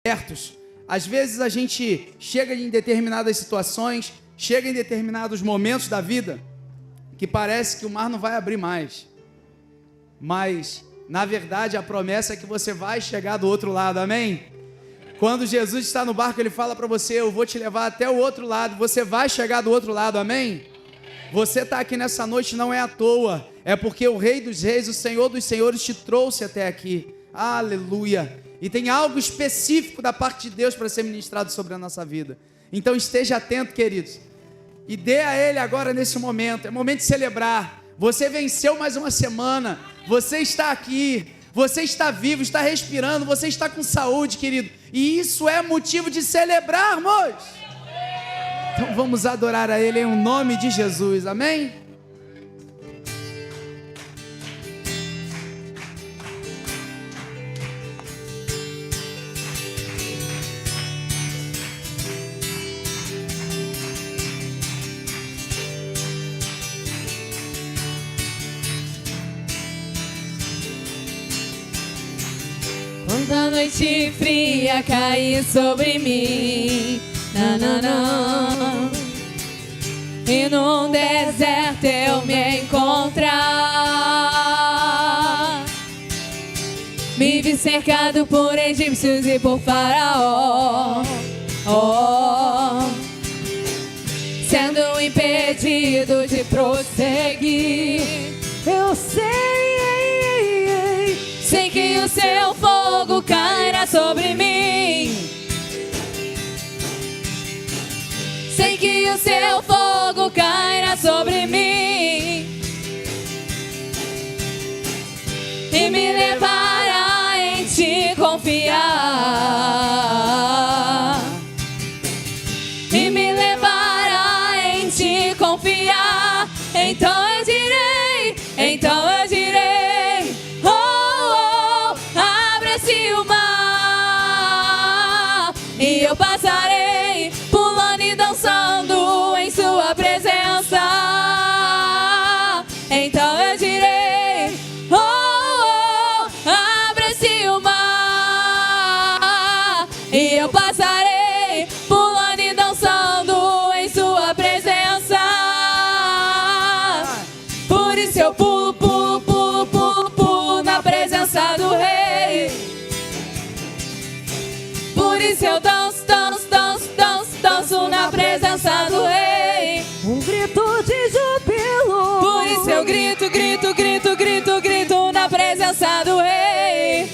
certos. Às vezes a gente chega em determinadas situações, chega em determinados momentos da vida, que parece que o mar não vai abrir mais. Mas, na verdade, a promessa é que você vai chegar do outro lado, amém? Quando Jesus está no barco, Ele fala para você: eu vou te levar até o outro lado, você vai chegar do outro lado, amém? Você está aqui nessa noite não é à toa, é porque o Rei dos Reis, o Senhor dos Senhores te trouxe até aqui, aleluia. E tem algo específico da parte de Deus para ser ministrado sobre a nossa vida. Então esteja atento, queridos, e dê a Ele agora nesse momento. É momento de celebrar. Você venceu mais uma semana, você está aqui, você está vivo, está respirando, você está com saúde, querido, e isso é motivo de celebrarmos. Então vamos adorar a Ele em nome de Jesus, amém? Quando a noite fria cair sobre mim, nananã, e num deserto eu me encontrar, me vi cercado por egípcios e por faraó, sendo impedido de prosseguir. Eu sei que o seu fogo cairá sobre mim. Sei que o seu fogo cairá sobre mim e me levará em te confiar. E me levará em te confiar. Então eu direi, então eu direi. E eu passarei pulando e dançando em sua presença. Então eu direi, abre-se o mar. E eu passarei pulando e dançando em sua presença. Por isso eu pulo, pulo, pulo, pulo, pulo na presença do Rei. Por isso eu danço, danço, danço, danço, danço na presença do Rei. Um grito de júbilo. Por isso eu grito, grito, grito, grito, grito na presença do Rei.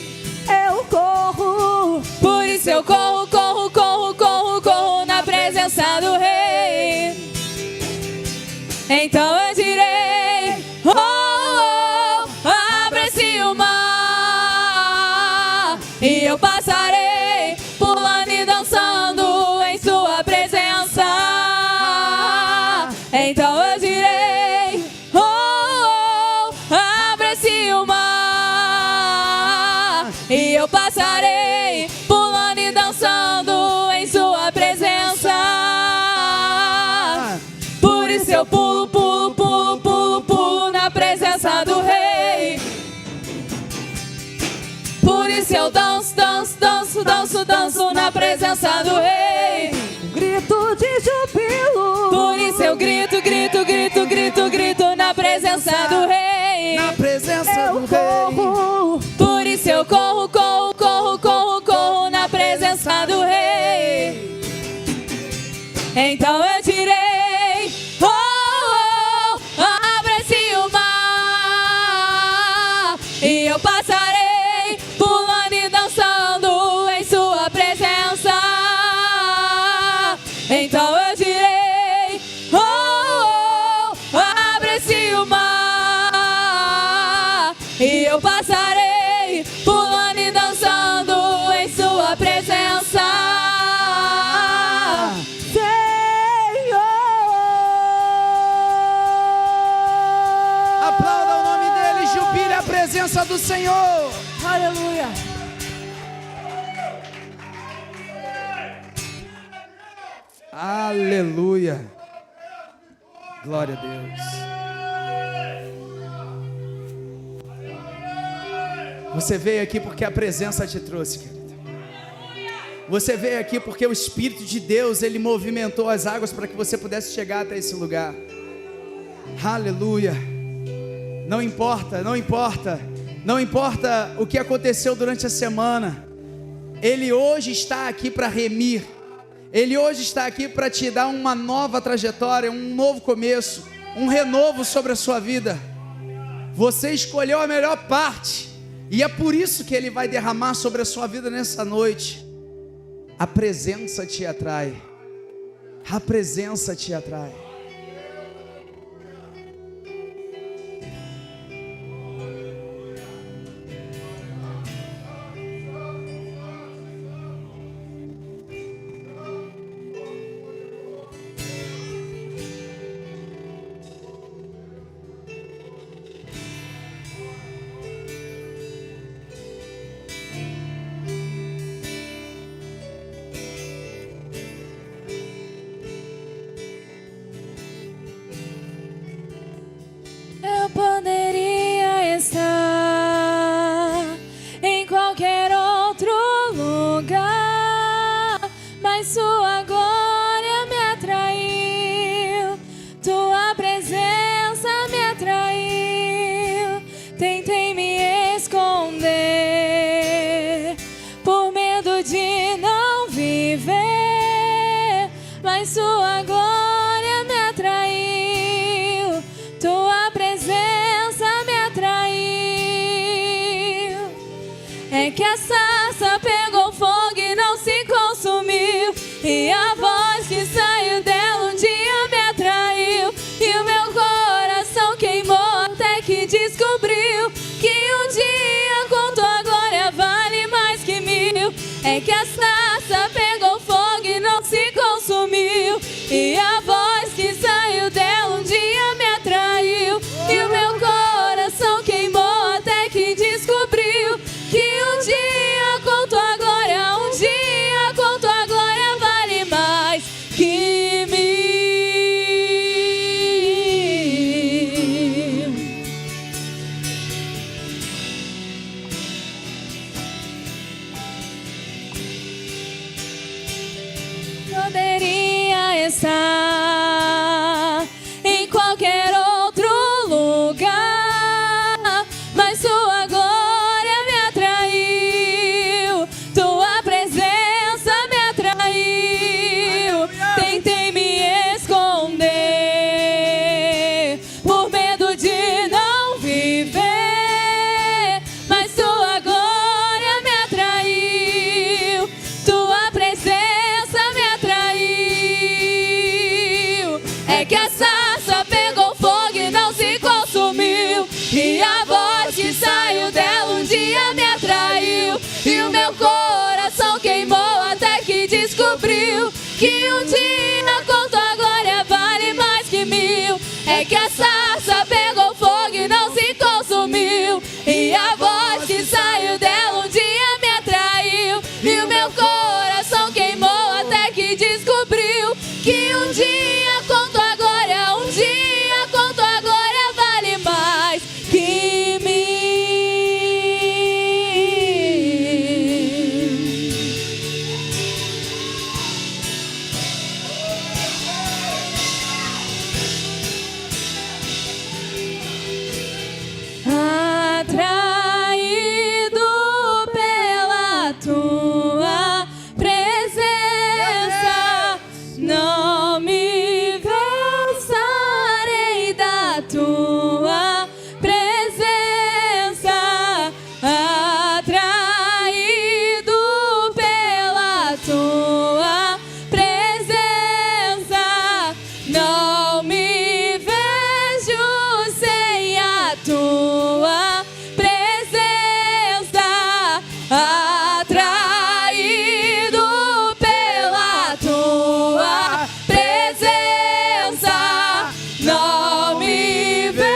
Eu corro. Por isso eu corro, corro, corro, corro, corro na presença do Rei. Então eu direi, abre-se o mar. E eu passarei pulando e dançando em sua presença. Então eu direi, abre-se o mar. E eu passarei pulando e dançando em sua presença. Por isso eu pulo, pulo, pulo, pulo, pulo na presença do Rei. Por isso eu danço, danço, danço, danço, danço na presença do Rei. Um grito de júbilo. Por isso eu grito, grito, grito, grito, grito na presença do Rei. Na presença do corro. Rei. Por isso eu corro, corro, corro, corro, corro na presença do Rei. Então eu direi, abre-se o mar. E eu passarei pulando e dançando em sua presença. Então eu direi, abre-se o mar. E eu passarei pulando e dançando em sua presença. Senhor. Aplauda o nome dele, jubile a presença do Senhor. Aleluia. Aleluia. Glória a Deus. Você veio aqui porque a presença te trouxe, querido. Você veio aqui porque o Espírito de Deus, Ele movimentou as águas para que você pudesse chegar até esse lugar. Aleluia. Não importa, não importa. Não importa o que aconteceu durante a semana. Ele hoje está aqui para remir. Ele hoje está aqui para te dar uma nova trajetória, um novo começo, um renovo sobre a sua vida. Você escolheu a melhor parte. E é por isso que Ele vai derramar sobre a sua vida nessa noite. A presença te atrai. A presença te atrai. Eu poderia estar em qualquer outro lugar, mas Sua glória me atraiu, Tua presença me atraiu. Tentei me esconder por medo de não viver, mas Sua glória me atraiu, Tua presença me atraiu. É que a sarça pegou fogo e não se consumiu, e a voz que saiu dela um dia me atraiu, e o meu coração queimou até que descobriu que um dia com Tua glória vale mais que mil. É que a sarça pegou fogo e não se consumiu, e a voz que saiu dela um dia me atraiu, e o meu coração queimou até que descobriu que um dia com Tua glória, um dia com Tua glória vale mais que mil. Poderia estar em qualquer outro lugar, mas Sua glória me atraiu, Tua presença me atraiu. Tentei me esconder por medo de não viver, mas Tua glória me atraiu, Tua presença me atraiu. É que a sarça pegou fogo e não se consumiu, e a voz que saiu dela um dia me atraiu, e o meu coração queimou até que descobriu que um dia com Tua glória vale mais que mil. É que a sarça pegou fogo e não se consumiu, e a voz que saiu dela um dia me atraiu, e o meu coração queimou até que descobriu que um dia com Tua glória, um dia com Tua glória vale mais que mil. Atraído pela Tua presença, não me cansarei da Tua presença. Atraído pela Tua presença, não me vejo sem a Tua presença. Atraído pela Tua presença, não me vejo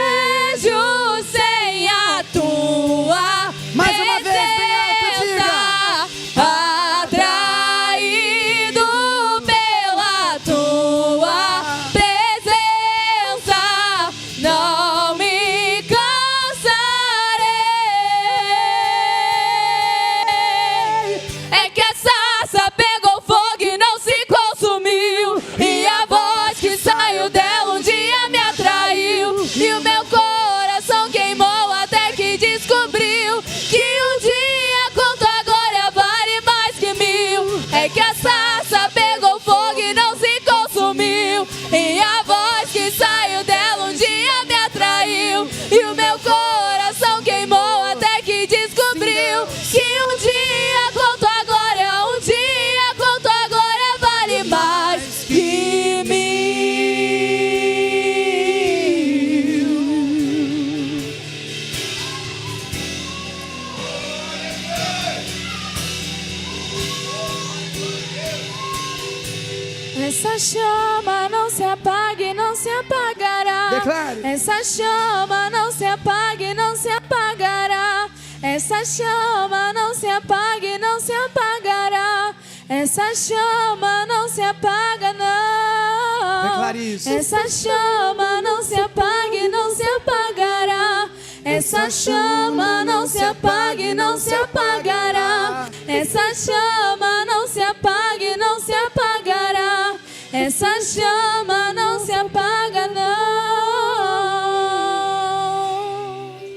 essa chama não se apague, não se apagará. Declare. Essa chama não se apague, não se apagará. Essa chama não se apague, não se apagará. Essa chama não se apaga, não. Declare isso. Essa chama não se apague, não se apagará. Essa chama não se apague, não se apagará. Essa chama não se apague, não se apagará. Essa chama não se apaga, não.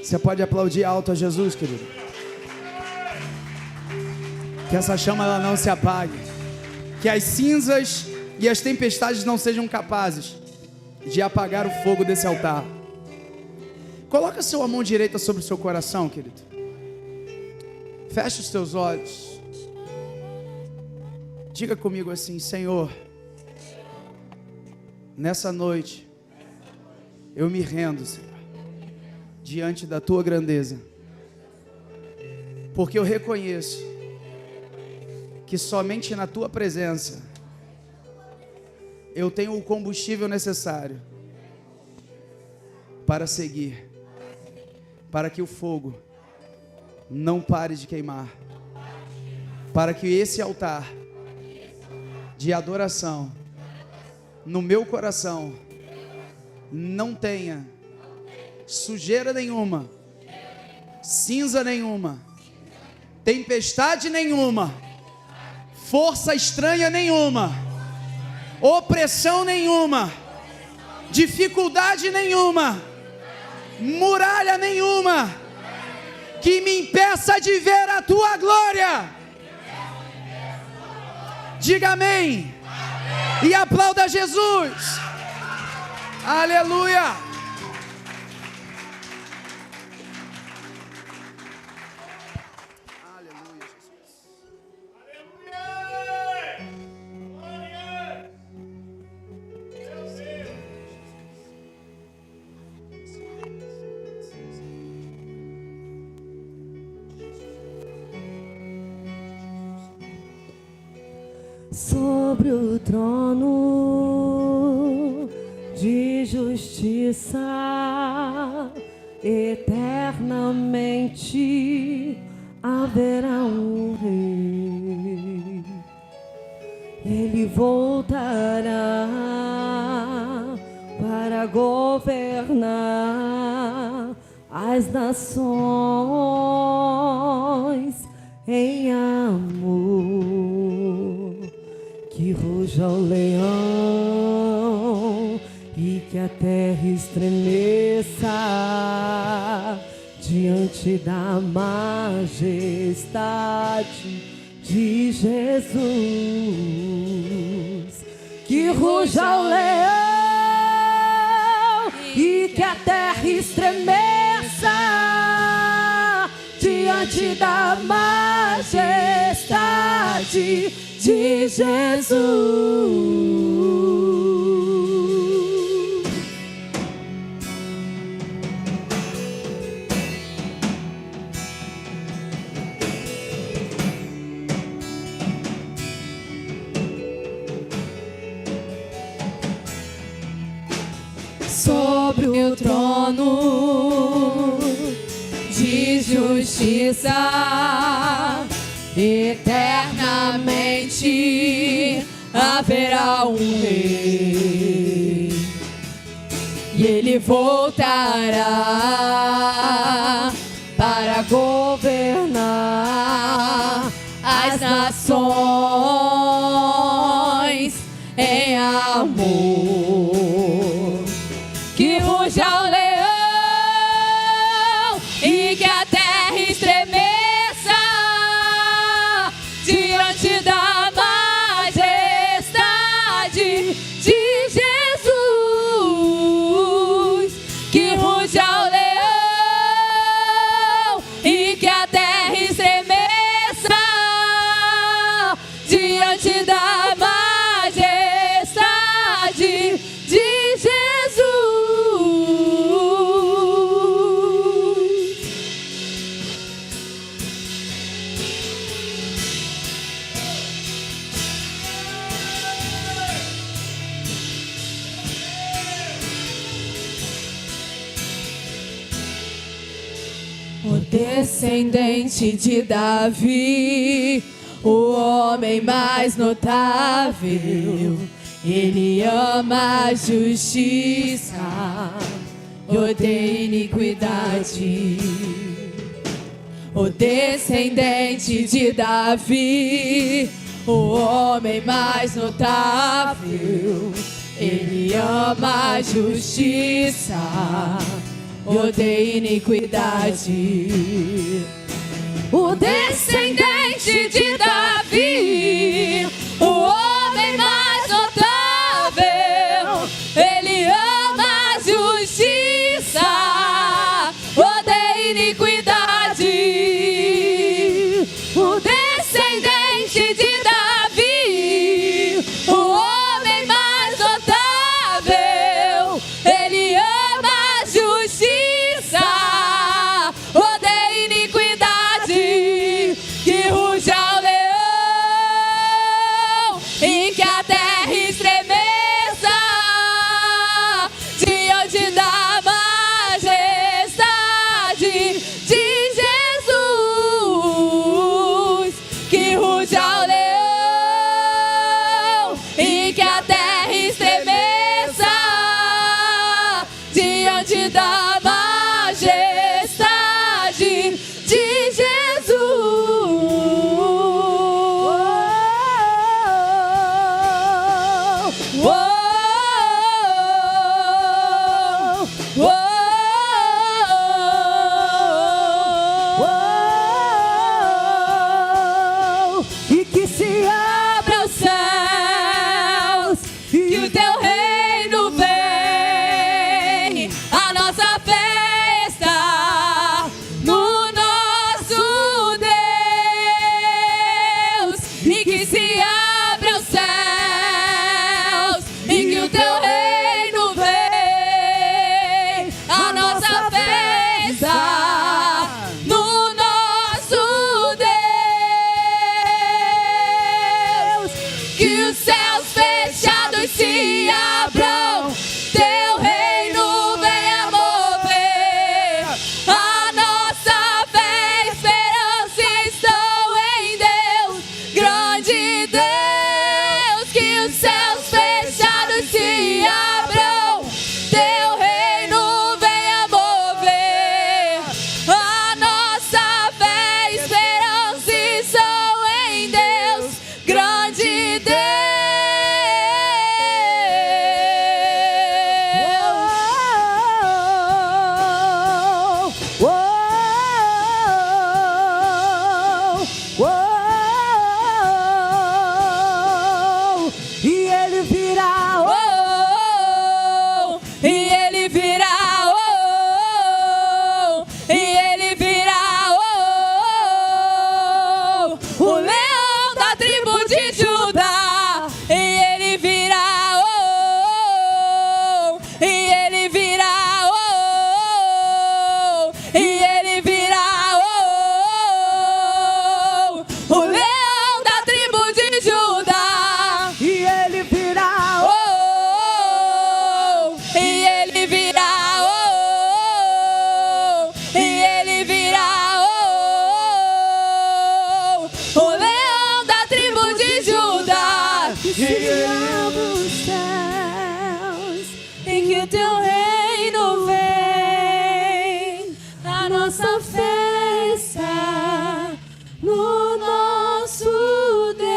Você pode aplaudir alto a Jesus, querido. Que essa chama ela não se apague. Que as cinzas e as tempestades não sejam capazes de apagar o fogo desse altar. Coloca sua mão direita sobre o seu coração, querido. Feche os seus olhos. Diga comigo assim: Senhor, nessa noite eu me rendo, Senhor, diante da tua grandeza, porque eu reconheço que somente na tua presença eu tenho o combustível necessário para seguir, para que o fogo não pare de queimar, para que esse altar de adoração no meu coração não tenha sujeira nenhuma, cinza nenhuma, tempestade nenhuma, força estranha nenhuma, opressão nenhuma, dificuldade nenhuma, muralha nenhuma que me impeça de ver a tua glória. Diga amém. E aplauda Jesus. Aleluia. Aleluia, Jesus. Sobre o trono de justiça, eternamente haverá um rei. Ele voltará para governar as nações em amor. Que ruja o leão e que a terra estremeça diante da majestade de Jesus. Que ruja o leão e que a terra estremeça diante da majestade de Jesus. Sobre o trono de justiça, eternamente haverá um rei, e ele voltará para governar as nações em amor. Que ruja o leão e que a terra estremeça diante da majestade de Jesus. Que ruja o leão e que a terra estremeça diante da majestade de Jesus. o descendente de Davi, o homem mais notável. Ele ama a justiça, odeia iniquidade. O descendente de Davi, o homem mais notável. Ele ama a justiça, odeia iniquidade. O descendente de Davi, o homem mais notável. Ele ama a justiça, odeia iniquidade. O descendente de Davi, o homem mais notável. Ele ama a justiça, odeia iniquidade. Que ruja o leão e que a terra estremeça diante da majestade de Jesus. Que ruja o leão e que a terra estremeça diante da majestade de Jesus. E que se abra os céus, que o teu reino vem. A nossa fé está no nosso Deus. E que se abra os céus, e que o teu reino vem. A nossa fé está no nosso Deus. Que os céus fechados se abram, teu reino venha mover. A nossa fé e esperança estão em Deus, grande Deus. Que os céus fechados se abram, teu reino venha mover. A nossa fé e esperança estão em Deus, grande Deus. E ele virá, e ele virá, e ele virá, o leão da tribo de Judá. E ele virá, e ele virá, e ele virá, o leão da tribo de Judá. E ele virá, e ele virá, e ele virá, o leão da tribo de Judá. Que se abram os céus, em que o teu reino vem. A nossa fé está no nosso Deus.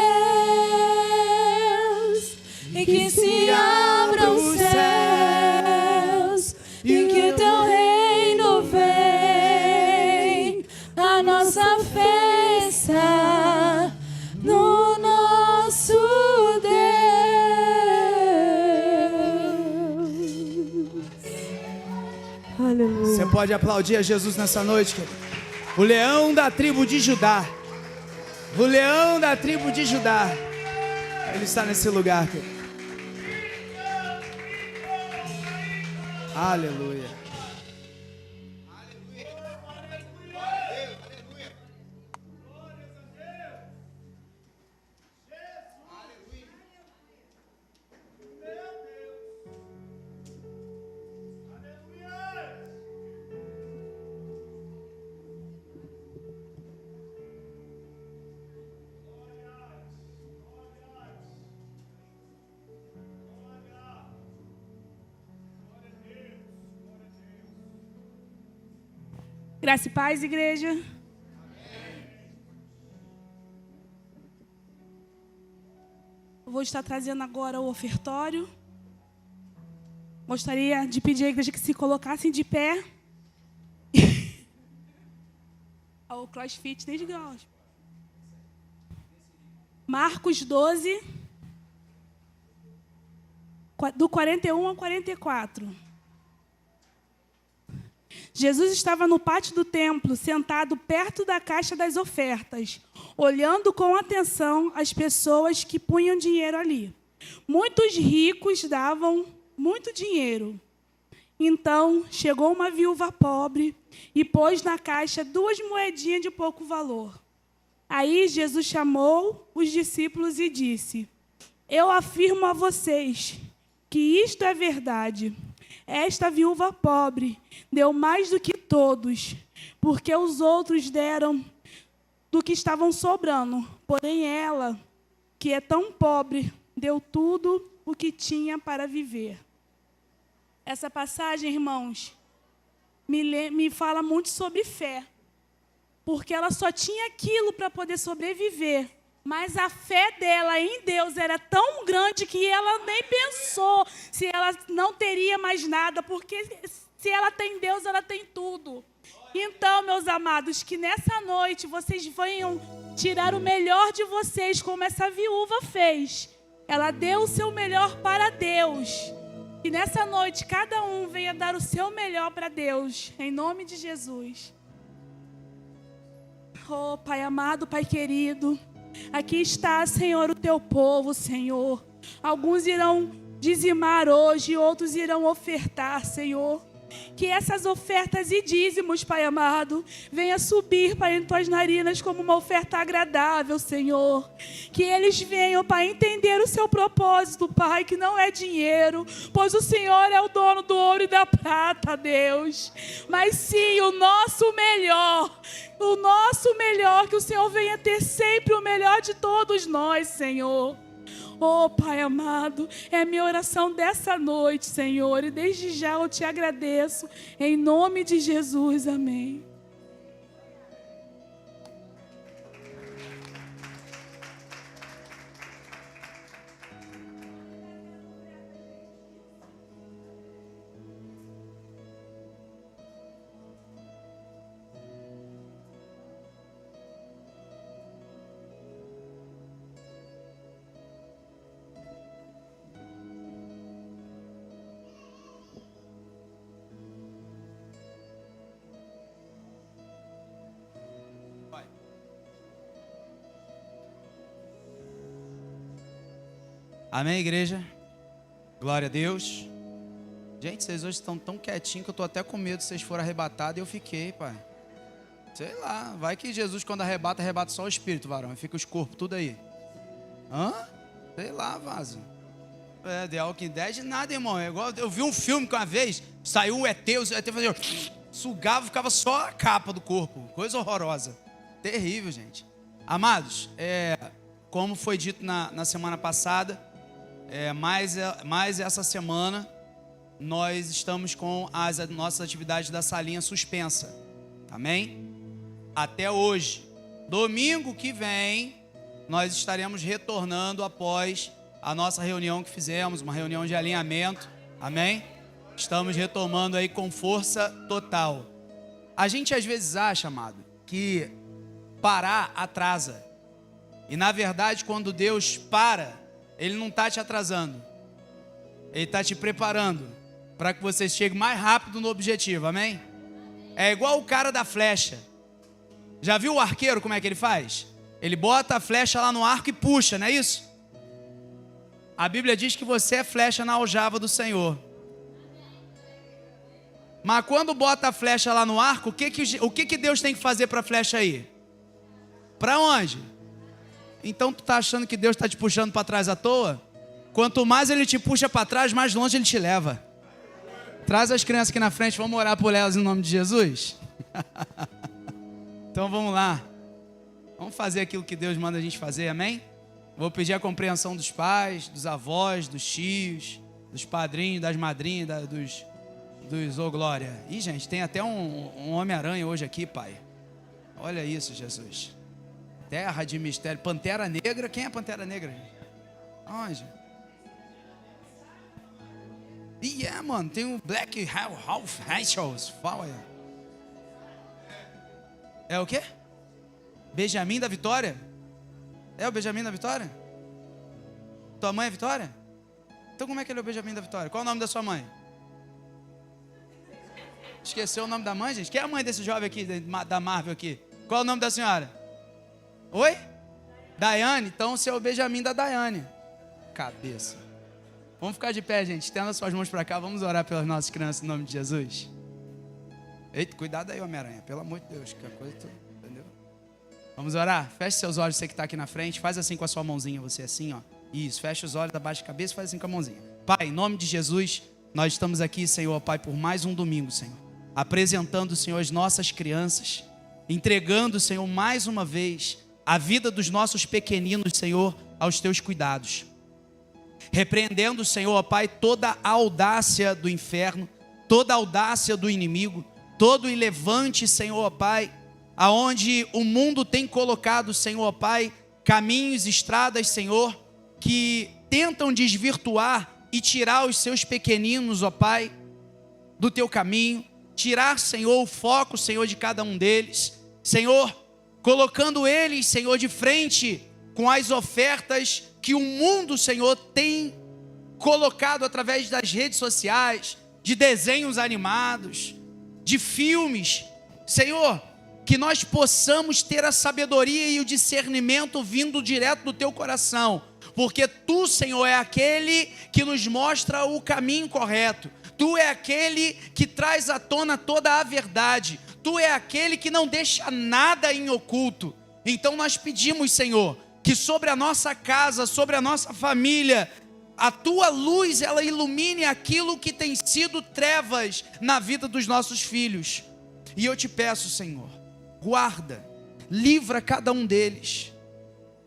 E que se abram os céus, e que o teu reino vem. A nossa fé está no nosso Deus. Aleluia. Você pode aplaudir a Jesus nessa noite, querido. O leão da tribo de Judá. O leão da tribo de Judá. Ele está nesse lugar, querido. Aleluia. Graça e paz, igreja. Eu vou estar trazendo agora o ofertório. Gostaria de pedir à igreja que se colocassem de pé. O CrossFit desde Deus. Marcos 12, do 41 ao 44. Jesus estava no pátio do templo, sentado perto da caixa das ofertas, olhando com atenção as pessoas que punham dinheiro ali. Muitos ricos davam muito dinheiro. Então, chegou uma viúva pobre e pôs na caixa 2 moedinhas de pouco valor. Aí Jesus chamou os discípulos e disse: eu afirmo a vocês que isto é verdade. Esta viúva pobre deu mais do que todos, porque os outros deram do que estavam sobrando. Porém, ela, que é tão pobre, deu tudo o que tinha para viver. Essa passagem, irmãos, me fala muito sobre fé, porque ela só tinha aquilo para poder sobreviver. Mas a fé dela em Deus era tão grande que ela nem pensou se ela não teria mais nada, porque se ela tem Deus, ela tem tudo. Então, meus amados, que nessa noite vocês venham tirar o melhor de vocês, como essa viúva fez. Ela deu o seu melhor para Deus. E nessa noite, cada um venha dar o seu melhor para Deus, em nome de Jesus. Oh, Pai amado, Pai querido, aqui está, Senhor, o teu povo, Senhor. Alguns irão dizimar hoje, outros irão ofertar, Senhor. Que essas ofertas e dízimos, Pai amado, venha subir, Pai, em tuas narinas como uma oferta agradável, Senhor. Que eles venham, Pai, entender o seu propósito, Pai, que não é dinheiro, pois o Senhor é o dono do ouro e da prata, Deus. Mas sim, o nosso melhor, que o Senhor venha ter sempre o melhor de todos nós, Senhor. Oh, Pai amado, é a minha oração dessa noite, Senhor, e desde já eu te agradeço, em nome de Jesus, amém. Amém, igreja? Glória a Deus. Gente, vocês hoje estão tão quietinhos que eu estou até com medo de vocês forem arrebatados, e eu fiquei, Pai. Sei lá, vai que Jesus quando arrebata só o espírito, varão, e fica os corpos tudo aí. Hã? Sei lá, vaso. É, The Walking Dead nada, irmão. É igual, eu vi um filme que uma vez saiu o ET fazia, sugava, ficava só a capa do corpo. Coisa horrorosa. Terrível, gente. Amados, como foi dito na semana passada, mais essa semana nós estamos com as nossas atividades da salinha suspensa. Amém? Até hoje. Domingo que vem, nós estaremos retornando após a nossa reunião que fizemos, uma reunião de alinhamento. Amém? Estamos retomando aí com força total. A gente às vezes acha, amado, que parar atrasa. E na verdade, quando Deus para, Ele não está te atrasando. Ele está te preparando para que você chegue mais rápido no objetivo, amém? É igual o cara da flecha. Já viu o arqueiro como é que ele faz? Ele bota a flecha lá no arco e puxa, não é isso? A Bíblia diz que você é flecha na aljava do Senhor. Mas quando bota a flecha lá no arco, o que Deus tem que fazer para a flecha ir? Para onde? Então tu está achando que Deus está te puxando para trás à toa? Quanto mais Ele te puxa para trás, mais longe Ele te leva. Traz as crianças aqui na frente, vamos orar por elas em nome de Jesus? Então vamos lá. Vamos fazer aquilo que Deus manda a gente fazer, amém? Vou pedir a compreensão dos pais, dos avós, dos tios, dos padrinhos, das madrinhas, Oh, glória. Ih, gente, tem até um Homem-Aranha hoje aqui, Pai. Olha isso, Jesus. Terra de mistério. Pantera Negra. Quem é Pantera Negra? Onde? Ih, mano, tem o Black Ralph Rachels. Fala aí. É o quê? Benjamin da Vitória? É o Benjamin da Vitória? Tua mãe é Vitória? Então como é que ele é o Benjamin da Vitória? Qual é o nome da sua mãe? Esqueceu o nome da mãe, gente? Quem é a mãe desse jovem aqui, da Marvel aqui? Qual é o nome da senhora? Oi? Daiane? Então você é o Benjamin da Daiane. Cabeça. Vamos ficar de pé, gente. Estenda suas mãos para cá. Vamos orar pelas nossas crianças em nome de Jesus. Eita, cuidado aí, Homem-Aranha. Pelo amor de Deus, que a coisa toda, entendeu? Vamos orar? Feche seus olhos, você que está aqui na frente. Faz assim com a sua mãozinha, você assim, ó. Isso, fecha os olhos, abaixa a cabeça e faz assim com a mãozinha. Pai, em nome de Jesus, nós estamos aqui, Senhor, Pai, por mais um domingo, Senhor. Apresentando, Senhor, as nossas crianças. Entregando, Senhor, mais uma vez, a vida dos nossos pequeninos, Senhor, aos teus cuidados. Repreendendo, Senhor, Pai, toda a audácia do inferno, toda a audácia do inimigo, todo o levante, Senhor, Pai, aonde o mundo tem colocado, Senhor, Pai, caminhos, estradas, Senhor, que tentam desvirtuar e tirar os seus pequeninos, ó Pai, do teu caminho, tirar, Senhor, o foco, Senhor, de cada um deles, Senhor, colocando eles, Senhor, de frente com as ofertas que o mundo, Senhor, tem colocado através das redes sociais, de desenhos animados, de filmes, Senhor, que nós possamos ter a sabedoria e o discernimento vindo direto do teu coração, porque tu, Senhor, é aquele que nos mostra o caminho correto, tu é aquele que traz à tona toda a verdade, tu é aquele que não deixa nada em oculto. Então nós pedimos, Senhor, que sobre a nossa casa, sobre a nossa família, a tua luz, ela ilumine aquilo que tem sido trevas na vida dos nossos filhos. E eu te peço, Senhor, guarda, livra cada um deles,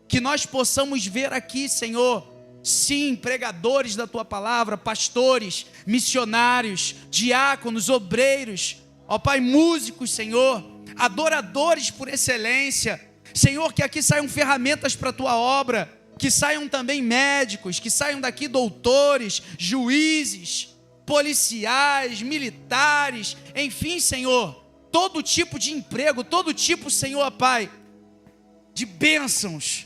que nós possamos ver aqui, Senhor, sim, pregadores da tua palavra, pastores, missionários, diáconos, obreiros, ó Pai, músicos, Senhor, adoradores por excelência, Senhor, que aqui saiam ferramentas para a tua obra, que saiam também médicos, que saiam daqui doutores, juízes, policiais, militares, enfim, Senhor, todo tipo de emprego, todo tipo, Senhor, Pai, de bênçãos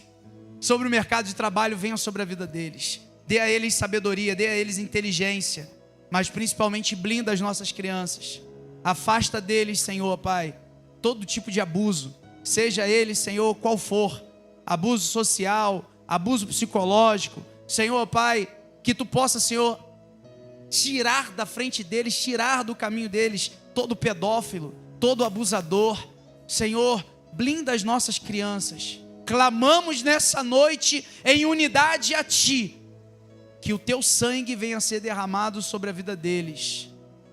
sobre o mercado de trabalho venham sobre a vida deles. Dê a eles sabedoria, dê a eles inteligência, mas principalmente blinda as nossas crianças. Afasta deles, Senhor, Pai, todo tipo de abuso, seja ele, Senhor, qual for, abuso social, abuso psicológico, Senhor, Pai, que tu possa, Senhor, tirar da frente deles, tirar do caminho deles todo pedófilo, todo abusador. Senhor, blinda as nossas crianças. Clamamos nessa noite em unidade a Ti, que o Teu sangue venha a ser derramado sobre a vida deles,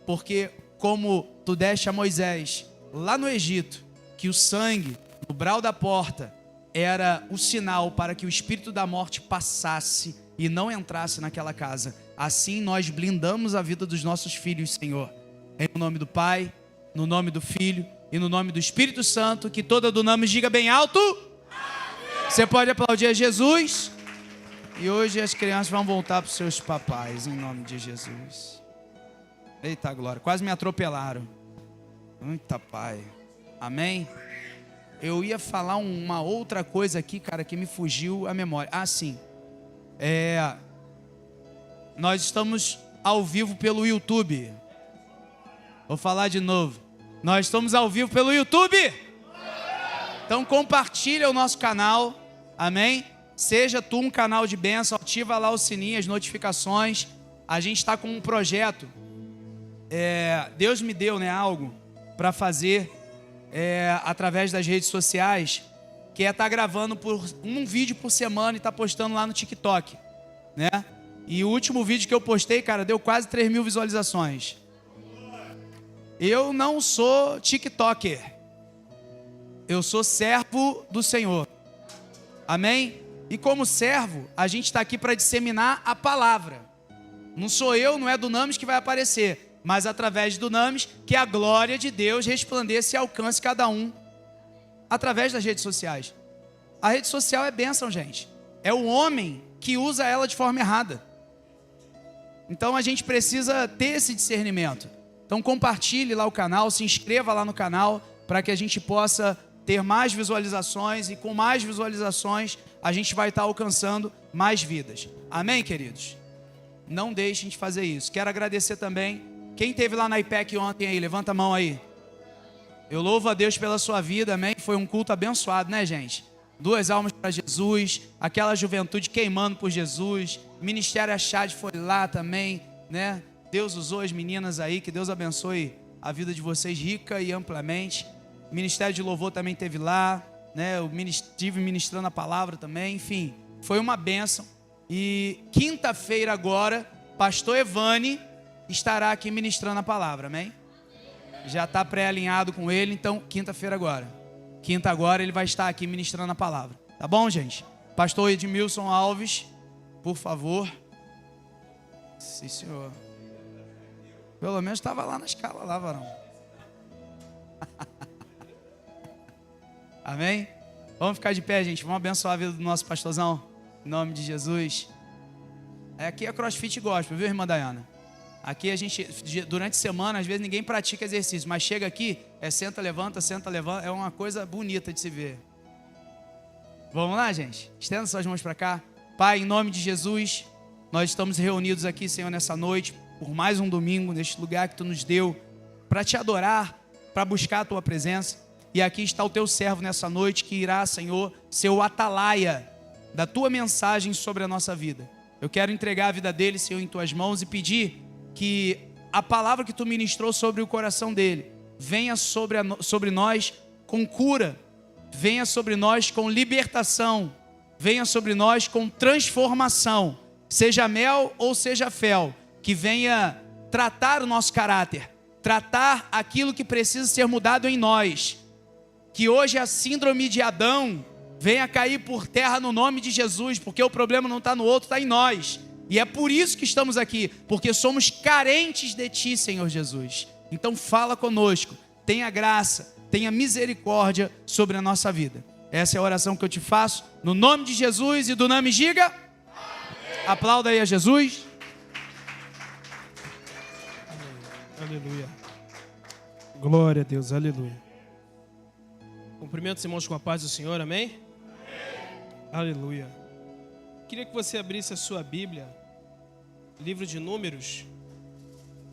porque como Tu deste a Moisés lá no Egito, que o sangue no brau da porta era o sinal para que o espírito da morte passasse e não entrasse naquela casa, assim nós blindamos a vida dos nossos filhos, Senhor, em nome do Pai, no nome do Filho e no nome do Espírito Santo, que toda do nome diga bem alto. Você pode aplaudir a Jesus. E hoje as crianças vão voltar para os seus papais, em nome de Jesus. Eita glória, quase me atropelaram. Eita Pai, amém. Eu ia falar uma outra coisa aqui, cara, que me fugiu a memória. Ah, sim. Nós estamos ao vivo pelo YouTube. Vou falar de novo. Nós estamos ao vivo pelo YouTube. Então compartilha o nosso canal. Amém? Seja tu um canal de bênção. Ativa lá o sininho, as notificações. A gente está com um projeto. Deus me deu, né, algo para fazer através das redes sociais, que é estar gravando por um vídeo por semana e estar postando lá no TikTok, né? E o último vídeo que eu postei, cara, deu quase 3.000 visualizações. Eu não sou TikToker, eu sou servo do Senhor, amém? E como servo, a gente está aqui para disseminar a palavra. Não sou eu, não é Dunamis que vai aparecer, mas através do Dunamis, que a glória de Deus resplandeça e alcance cada um através das redes sociais. A rede social é bênção, gente. É o homem que usa ela de forma errada. Então a gente precisa ter esse discernimento. Então compartilhe lá o canal, se inscreva lá no canal, para que a gente possa ter mais visualizações, e com mais visualizações a gente vai estar alcançando mais vidas. Amém, queridos? Não deixem de fazer isso. Quero agradecer também. Quem esteve lá na IPEC ontem aí? Levanta a mão aí. Eu louvo a Deus pela sua vida, amém? Foi um culto abençoado, né, gente? 2 almas para Jesus, aquela juventude queimando por Jesus. Ministério Achade foi lá também, né? Deus usou as meninas aí, que Deus abençoe a vida de vocês rica e amplamente. O Ministério de Louvor também esteve lá, né? Eu estive ministrando a palavra também, enfim, foi uma bênção. E quinta-feira agora, pastor Evane estará aqui ministrando a palavra, amém? Já está pré-alinhado com ele, então quinta-feira agora. Quinta agora ele vai estar aqui ministrando a palavra. Tá bom, gente? Pastor Edmilson Alves, por favor. Sim, senhor. Pelo menos estava lá na escala, lá, varão. Amém? Vamos ficar de pé, gente. Vamos abençoar a vida do nosso pastorzão. Em nome de Jesus. Aqui é CrossFit Gospel, viu, irmã Dayana? Aqui a gente, durante a semana, às vezes ninguém pratica exercício, mas chega aqui, senta, levanta, é uma coisa bonita de se ver. Vamos lá, gente? Estenda suas mãos para cá. Pai, em nome de Jesus, nós estamos reunidos aqui, Senhor, nessa noite, por mais um domingo, neste lugar que Tu nos deu, para Te adorar, para buscar a Tua presença. E aqui está o Teu servo nessa noite, que irá, Senhor, ser o atalaia da Tua mensagem sobre a nossa vida. Eu quero entregar a vida dele, Senhor, em Tuas mãos e pedir que a palavra que Tu ministrou sobre o coração dele venha sobre nós com cura, venha sobre nós com libertação, venha sobre nós com transformação, seja mel ou seja fel, que venha tratar o nosso caráter, tratar aquilo que precisa ser mudado em nós, que hoje a síndrome de Adão venha cair por terra no nome de Jesus, porque o problema não está no outro, está em nós. E é por isso que estamos aqui, porque somos carentes de Ti, Senhor Jesus. Então fala conosco, tenha graça, tenha misericórdia sobre a nossa vida. Essa é a oração que eu te faço, no nome de Jesus, e do nome diga. Amém. Aplauda aí a Jesus. Aleluia. Glória a Deus, aleluia. Cumprimento os irmãos com a paz do Senhor, amém? Aleluia. Queria que você abrisse a sua Bíblia, livro de Números,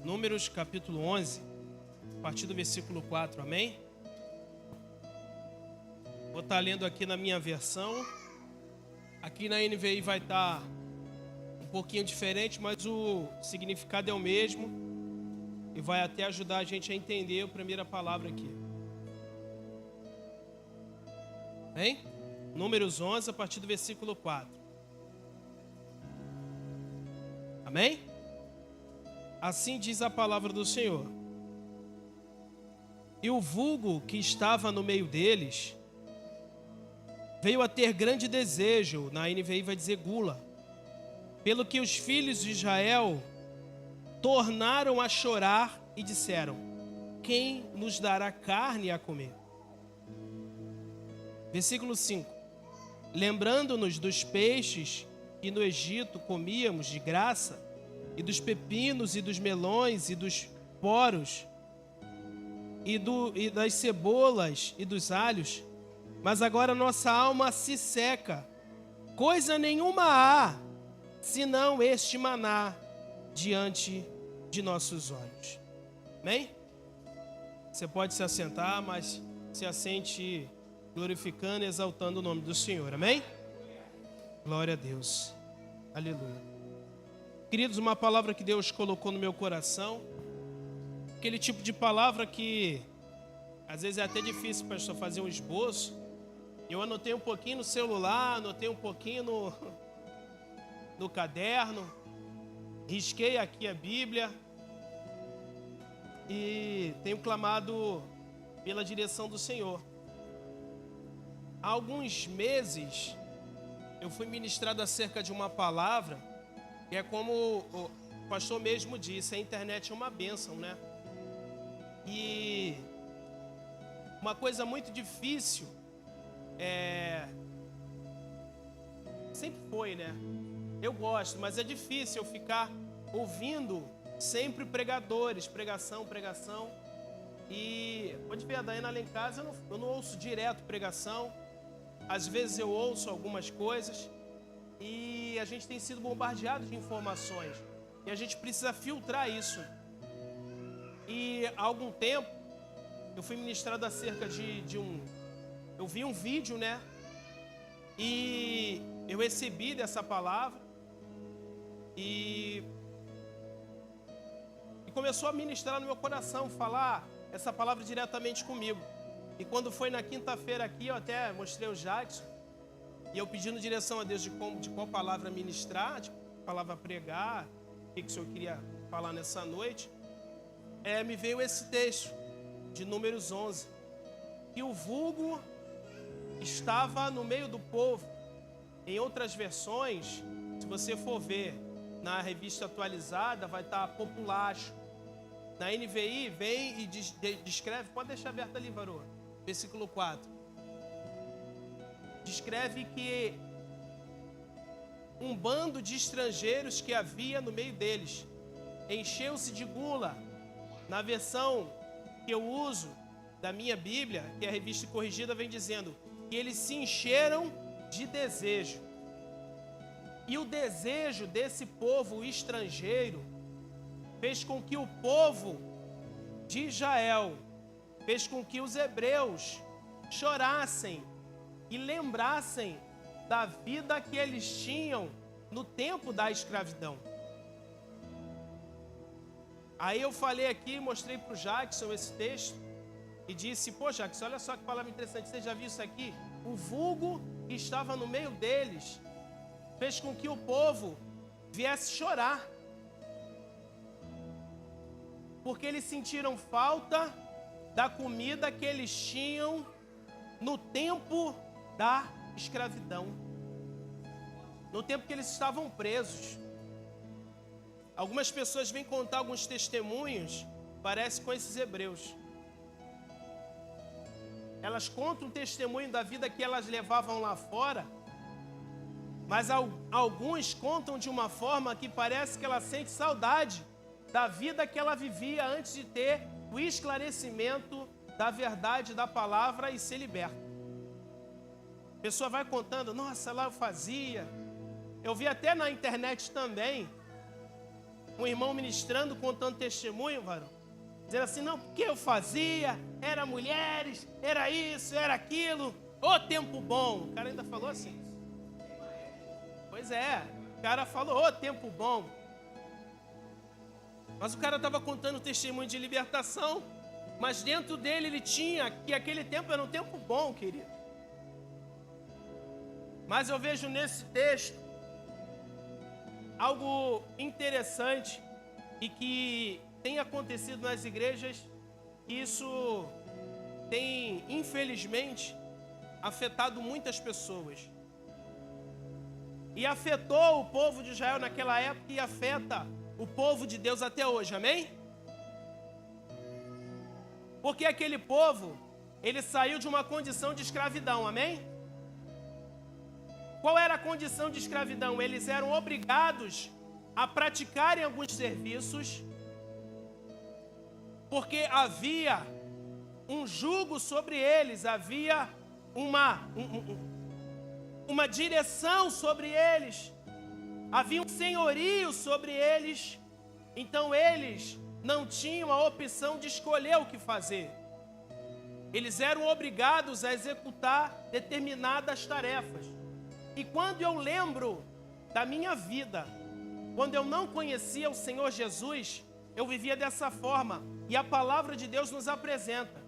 Números capítulo 11, a partir do versículo 4, amém? Vou estar lendo aqui na minha versão. Aqui na NVI vai estar um pouquinho diferente, mas o significado é o mesmo e vai até ajudar a gente a entender a primeira palavra aqui. Amém? Números 11, a partir do versículo 4. Amém? Assim diz a palavra do Senhor. E o vulgo que estava no meio deles veio a ter grande desejo, na NVI vai dizer gula, pelo que os filhos de Israel tornaram a chorar e disseram: quem nos dará carne a comer? Versículo 5. Lembrando-nos dos peixes que no Egito comíamos de graça, e dos pepinos, e dos melões, e dos poros, e das cebolas, e dos alhos, mas agora nossa alma se seca, coisa nenhuma há, senão este maná diante de nossos olhos. Amém? Você pode se assentar, mas se assente glorificando e exaltando o nome do Senhor, amém? Glória a Deus, aleluia. Queridos, uma palavra que Deus colocou no meu coração, aquele tipo de palavra que às vezes é até difícil para a pessoa fazer um esboço. Eu anotei um pouquinho no celular, anotei um pouquinho no caderno, risquei aqui a Bíblia e tenho clamado pela direção do Senhor. Há alguns meses eu fui ministrado acerca de uma palavra que é como o pastor mesmo disse, a internet é uma bênção, né? E uma coisa muito difícil sempre foi, né? Eu gosto, mas é difícil eu ficar ouvindo sempre pregadores, pregação. E pode ver, a Daiana lá em casa, eu não ouço direto pregação. Às vezes eu ouço algumas coisas e a gente tem sido bombardeado de informações. E a gente precisa filtrar isso. E há algum tempo, eu fui ministrado acerca eu vi um vídeo, né? E eu recebi dessa palavra. E começou a ministrar no meu coração, falar essa palavra diretamente comigo. E quando foi na quinta-feira aqui, eu até mostrei o Jackson, e eu pedindo direção a Deus de qual palavra ministrar, de qual palavra pregar, o que o Senhor queria falar nessa noite. Me veio esse texto de Números 11, que o vulgo estava no meio do povo. Em outras versões, se você for ver na revista atualizada, vai estar populacho. Na NVI vem e descreve, pode deixar aberto ali, Varô, versículo 4. Descreve que um bando de estrangeiros que havia no meio deles encheu-se de gula. Na versão que eu uso da minha Bíblia, que é a revista corrigida, vem dizendo que eles se encheram de desejo. E o desejo desse povo estrangeiro fez com que o povo de Israel, fez com que os hebreus chorassem e lembrassem da vida que eles tinham no tempo da escravidão. Aí eu falei aqui, mostrei para o Jackson esse texto e disse: pô, Jackson, olha só que palavra interessante, você já viu isso aqui? O vulgo que estava no meio deles fez com que o povo viesse chorar, porque eles sentiram falta da comida que eles tinham no tempo da escravidão, no tempo que eles estavam presos. Algumas pessoas vêm contar alguns testemunhos, parece com esses hebreus. Elas contam um testemunho da vida que elas levavam lá fora, mas alguns contam de uma forma que parece que ela sente saudade da vida que ela vivia antes de ter o esclarecimento da verdade da palavra e ser liberta. A pessoa vai contando: nossa, lá eu fazia. Eu vi até na internet também um irmão ministrando, contando testemunho, varão, dizendo assim: não, porque eu fazia, era mulheres, era isso, era aquilo, ô tempo bom. O cara ainda falou assim. Pois é, o cara falou, ô tempo bom. Mas o cara estava contando testemunho de libertação, mas dentro dele ele tinha que aquele tempo era um tempo bom, querido. Mas eu vejo nesse texto algo interessante e que tem acontecido nas igrejas. Isso tem, infelizmente, afetado muitas pessoas. E afetou o povo de Israel naquela época e afeta o povo de Deus até hoje, amém? Porque aquele povo, ele saiu de uma condição de escravidão, amém? Qual era a condição de escravidão? Eles eram obrigados a praticarem alguns serviços, porque havia um jugo sobre eles, havia uma direção sobre eles, havia um senhorio sobre eles. Então eles não tinham a opção de escolher o que fazer. Eles eram obrigados a executar determinadas tarefas. E quando eu lembro da minha vida, quando eu não conhecia o Senhor Jesus, eu vivia dessa forma. E a palavra de Deus nos apresenta.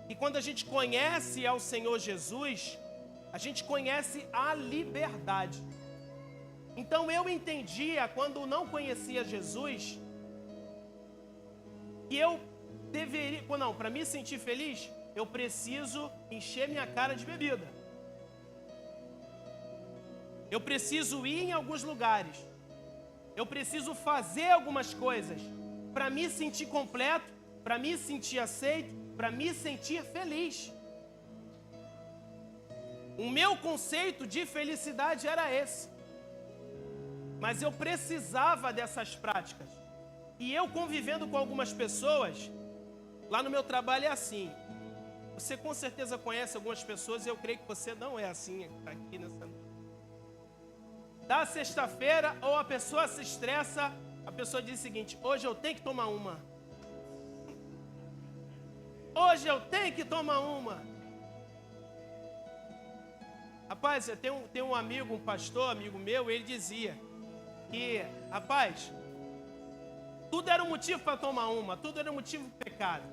E quando a gente conhece ao Senhor Jesus, a gente conhece a liberdade. Então eu entendia, quando não conhecia Jesus, que eu deveria, não, para me sentir feliz, eu preciso encher minha cara de bebida. Eu preciso ir em alguns lugares. Eu preciso fazer algumas coisas para me sentir completo, para me sentir aceito, para me sentir feliz. O meu conceito de felicidade era esse. Mas eu precisava dessas práticas. E eu convivendo com algumas pessoas, lá no meu trabalho é assim. Você com certeza conhece algumas pessoas e eu creio que você não é assim aqui nessa noite. Da sexta-feira, ou a pessoa se estressa, a pessoa diz o seguinte: hoje eu tenho que tomar uma. Hoje eu tenho que tomar uma. Rapaz, eu tenho um amigo, um pastor, amigo meu, ele dizia que, rapaz, tudo era um motivo para tomar uma, tudo era um motivo de pecado.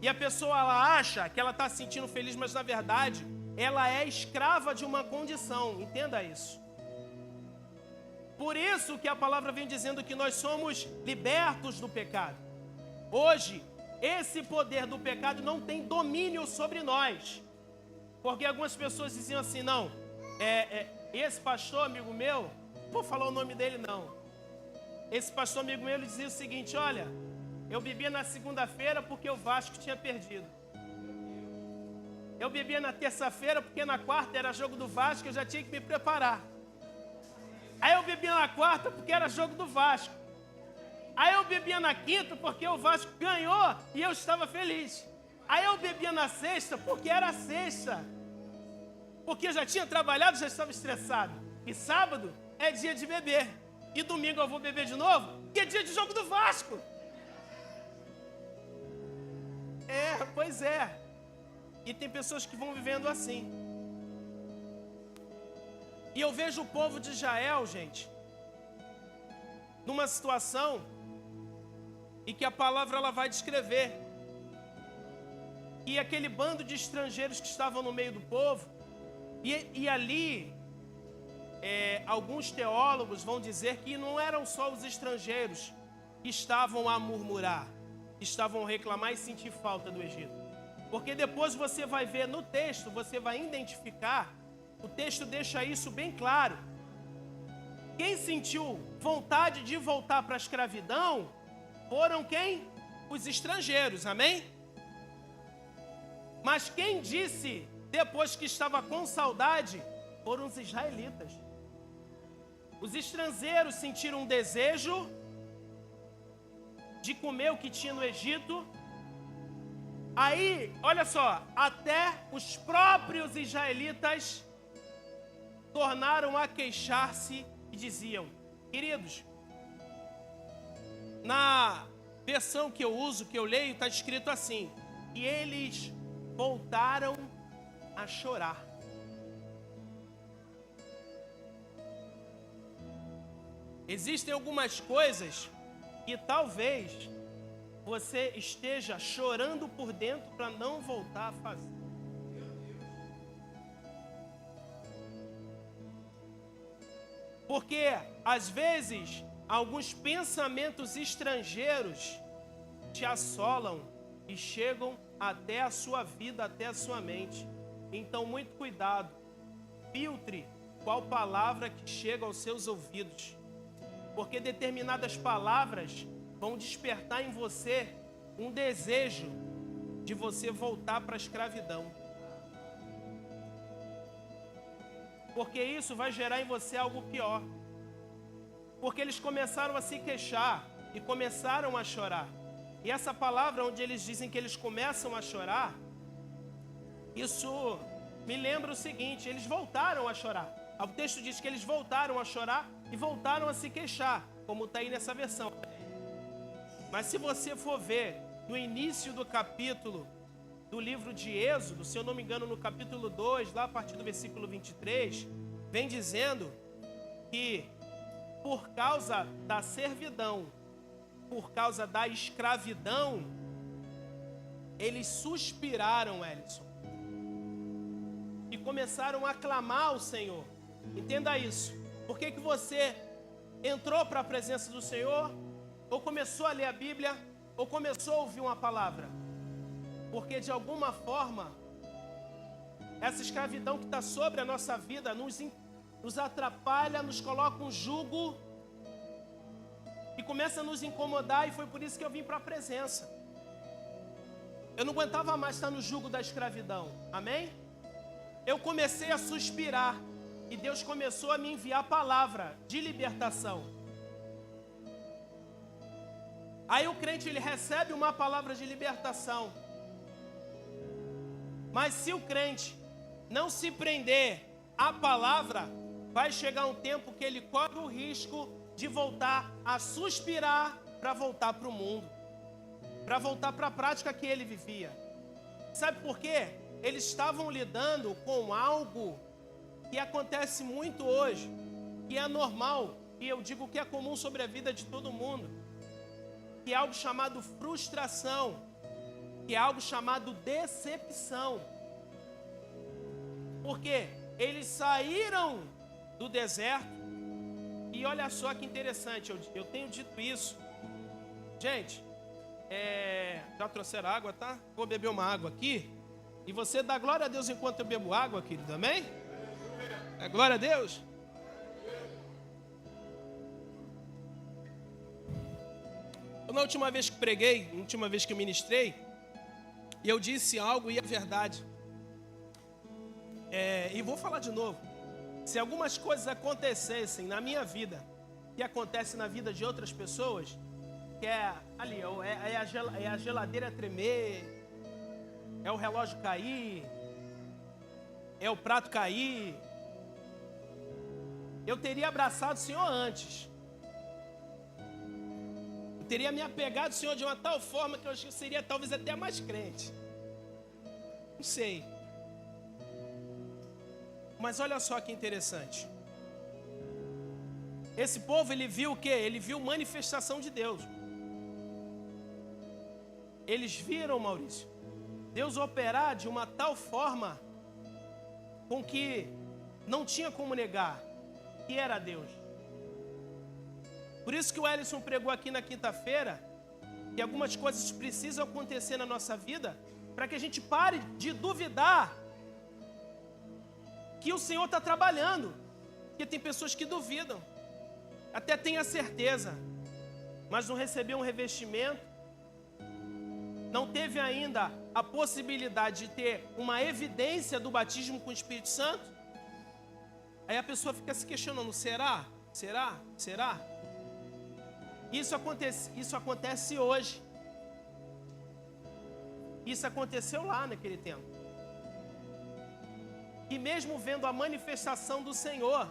E a pessoa, ela acha que ela está se sentindo feliz, mas na verdade, ela é escrava de uma condição, entenda isso. Por isso que a palavra vem dizendo que nós somos libertos do pecado. Hoje, esse poder do pecado não tem domínio sobre nós. Porque algumas pessoas diziam assim, não, esse pastor amigo meu, não vou falar o nome dele não. Esse pastor amigo meu, ele dizia o seguinte: olha, eu bebia na segunda-feira porque o Vasco tinha perdido. Eu bebia na terça-feira porque na quarta era jogo do Vasco, eu já tinha que me preparar. Aí eu bebia na quarta porque era jogo do Vasco. Aí eu bebia na quinta porque o Vasco ganhou e eu estava feliz. Aí eu bebia na sexta porque era sexta. Porque eu já tinha trabalhado, já estava estressado. E sábado é dia de beber. E domingo eu vou beber de novo, que é dia de jogo do Vasco. Pois é. E tem pessoas que vão vivendo assim. E eu vejo o povo de Israel, gente, numa situação em que a palavra ela vai descrever. E aquele bando de estrangeiros que estavam no meio do povo, e ali, alguns teólogos vão dizer que não eram só os estrangeiros que estavam a murmurar, que estavam a reclamar e sentir falta do Egito. Porque depois você vai ver no texto, você vai identificar, o texto deixa isso bem claro. Quem sentiu vontade de voltar para a escravidão foram quem? Os estrangeiros, amém? Mas quem disse, depois que estava com saudade, foram os israelitas. Os estrangeiros sentiram um desejo de comer o que tinha no Egito. Aí, olha só, até os próprios israelitas tornaram a queixar-se e diziam: queridos, na versão que eu uso, que eu leio, está escrito assim: e eles voltaram a chorar. Existem algumas coisas que talvez você esteja chorando por dentro para não voltar a fazer. Porque, às vezes, alguns pensamentos estrangeiros te assolam e chegam até a sua vida, até a sua mente. Então, muito cuidado. Filtre qual palavra que chega aos seus ouvidos. Porque determinadas palavras vão despertar em você um desejo de você voltar para a escravidão. Porque isso vai gerar em você algo pior. Porque eles começaram a se queixar e começaram a chorar. E essa palavra onde eles dizem que eles começam a chorar, isso me lembra o seguinte: eles voltaram a chorar. O texto diz que eles voltaram a chorar e voltaram a se queixar, como está aí nessa versão. Mas se você for ver no início do capítulo do livro de Êxodo, se eu não me engano, no capítulo 2, lá a partir do versículo 23, vem dizendo que por causa da servidão, por causa da escravidão, eles suspiraram, Elison, e começaram a clamar ao Senhor. Entenda isso. Por que você entrou para a presença do Senhor, ou começou a ler a Bíblia, ou começou a ouvir uma palavra? Porque de alguma forma, essa escravidão que está sobre a nossa vida nos atrapalha, nos coloca um jugo e começa a nos incomodar, e foi por isso que eu vim para a presença. Eu não aguentava mais estar no jugo da escravidão, amém? Eu comecei a suspirar, e Deus começou a me enviar a palavra de libertação. Aí o crente, ele recebe uma palavra de libertação. Mas se o crente não se prender à palavra, vai chegar um tempo que ele corre o risco de voltar a suspirar para voltar para o mundo, para voltar para a prática que ele vivia. Sabe por quê? Eles estavam lidando com algo que acontece muito hoje, que é normal, e eu digo que é comum sobre a vida de todo mundo, que é algo chamado frustração, que é algo chamado decepção. Porque eles saíram do deserto, e olha só que interessante, eu tenho dito isso. Gente, já trouxeram água, tá? Vou beber uma água aqui, e você dá glória a Deus enquanto eu bebo água, querido, amém? É glória a Deus. Na última vez que preguei, na última vez que eu ministrei, eu disse algo e é verdade. E vou falar de novo. Se algumas coisas acontecessem na minha vida, que acontecem na vida de outras pessoas, que é ali, é a geladeira tremer, é o relógio cair, é o prato cair, eu teria abraçado o Senhor antes. Eu teria me apegado ao Senhor de uma tal forma que eu acho que seria talvez até mais crente. Não sei. Mas olha só que interessante. Esse povo, ele viu o quê? Ele viu manifestação de Deus. Eles viram, Maurício, Deus operar de uma tal forma com que não tinha como negar que era Deus. Por isso que o Ellison pregou aqui na quinta-feira que algumas coisas precisam acontecer na nossa vida para que a gente pare de duvidar que o Senhor está trabalhando. Porque tem pessoas que duvidam, até tem a certeza, mas não recebeu um revestimento, não teve ainda a possibilidade de ter uma evidência do batismo com o Espírito Santo. Aí a pessoa fica se questionando, será? Será? Será? Isso acontece hoje. Isso aconteceu lá naquele tempo. E mesmo vendo a manifestação do Senhor,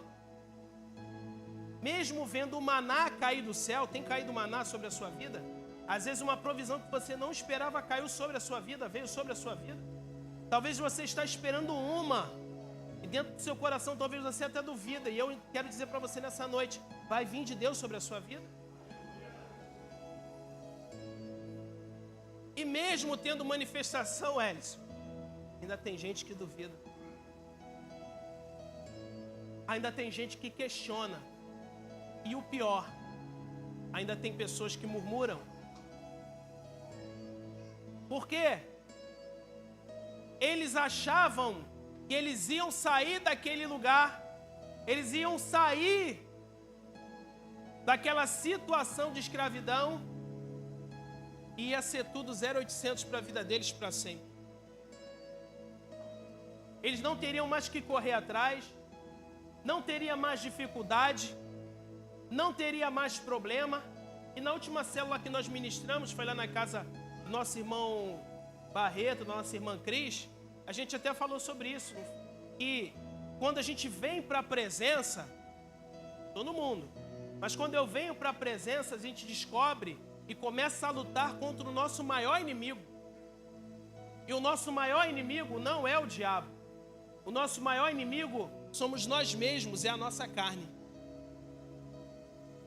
mesmo vendo o maná cair do céu, tem caído maná sobre a sua vida? Às vezes uma provisão que você não esperava caiu sobre a sua vida, veio sobre a sua vida. Talvez você está esperando uma, e dentro do seu coração talvez você até duvida, e eu quero dizer para você nessa noite, vai vir de Deus sobre a sua vida? E mesmo tendo manifestação, Ellison, ainda tem gente que duvida. Ainda tem gente que questiona. E o pior, ainda tem pessoas que murmuram. Por quê? Eles achavam que eles iam sair daquele lugar, eles iam sair daquela situação de escravidão, e ia ser tudo 0800 para a vida deles para sempre. Eles não teriam mais que correr atrás, não teria mais dificuldade, não teria mais problema. E na última célula que nós ministramos, foi lá na casa do nosso irmão Barreto, da nossa irmã Cris, a gente até falou sobre isso, que quando a gente vem para a presença, todo mundo, mas quando eu venho para a presença, a gente descobre e começa a lutar contra o nosso maior inimigo. E o nosso maior inimigo não é o diabo. O nosso maior inimigo somos nós mesmos, é a nossa carne.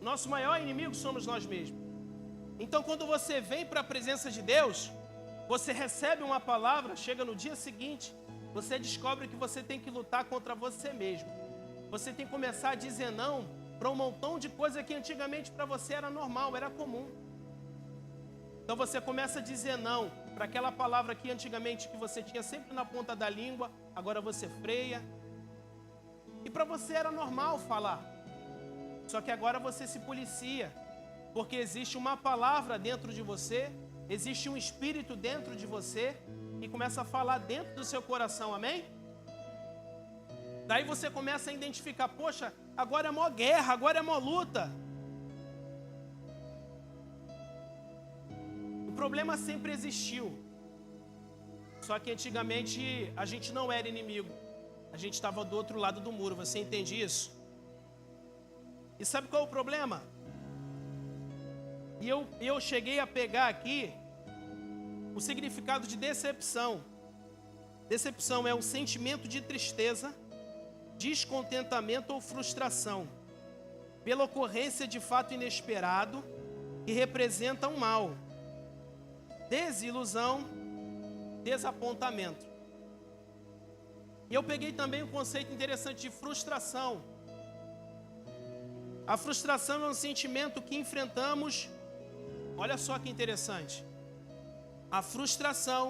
O nosso maior inimigo somos nós mesmos. Então, quando você vem para a presença de Deus, você recebe uma palavra, chega no dia seguinte, você descobre que você tem que lutar contra você mesmo. Você tem que começar a dizer não para um montão de coisa que antigamente para você era normal, era comum. Então você começa a dizer não para aquela palavra que antigamente que você tinha sempre na ponta da língua, agora você freia. E para você era normal falar. Só que agora você se policia. Porque existe uma palavra dentro de você, existe um espírito dentro de você que começa a falar dentro do seu coração, amém? Daí você começa a identificar, poxa, agora é mó guerra, agora é mó luta. O problema sempre existiu. Só que antigamente a gente não era inimigo. A gente estava do outro lado do muro, você entende isso? E sabe qual é o problema? E eu cheguei a pegar aqui o significado de decepção. Decepção é um sentimento de tristeza, descontentamento ou frustração, pela ocorrência de fato inesperado que representa um mal. Desilusão, desapontamento. E eu peguei também um conceito interessante de frustração. A frustração é um sentimento que enfrentamos. Olha só que interessante. A frustração,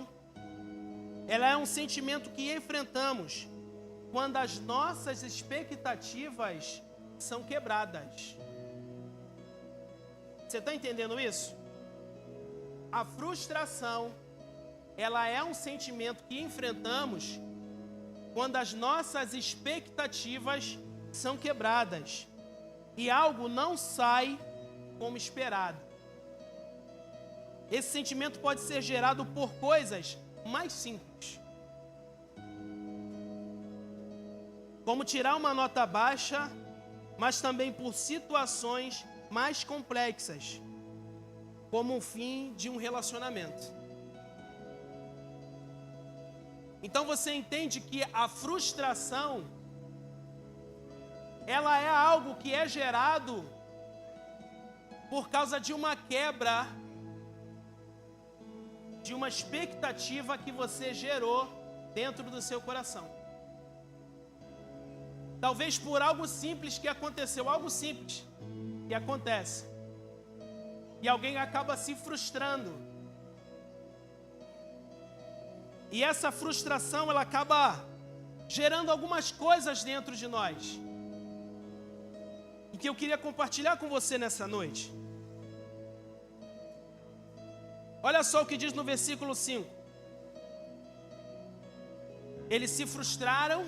ela é um sentimento que enfrentamos quando as nossas expectativas são quebradas. Você está entendendo isso? A frustração, ela é um sentimento que enfrentamos quando as nossas expectativas são quebradas e algo não sai como esperado. Esse sentimento pode ser gerado por coisas mais simples, como tirar uma nota baixa, mas também por situações mais complexas, como o fim de um relacionamento. Então você entende que a frustração, ela é algo que é gerado por causa de uma quebra de uma expectativa que você gerou dentro do seu coração. Talvez por algo simples que aconteceu, algo simples que acontece. E alguém acaba se frustrando. E essa frustração, ela acaba gerando algumas coisas dentro de nós. E que eu queria compartilhar com você nessa noite. Olha só o que diz no versículo 5. Eles se frustraram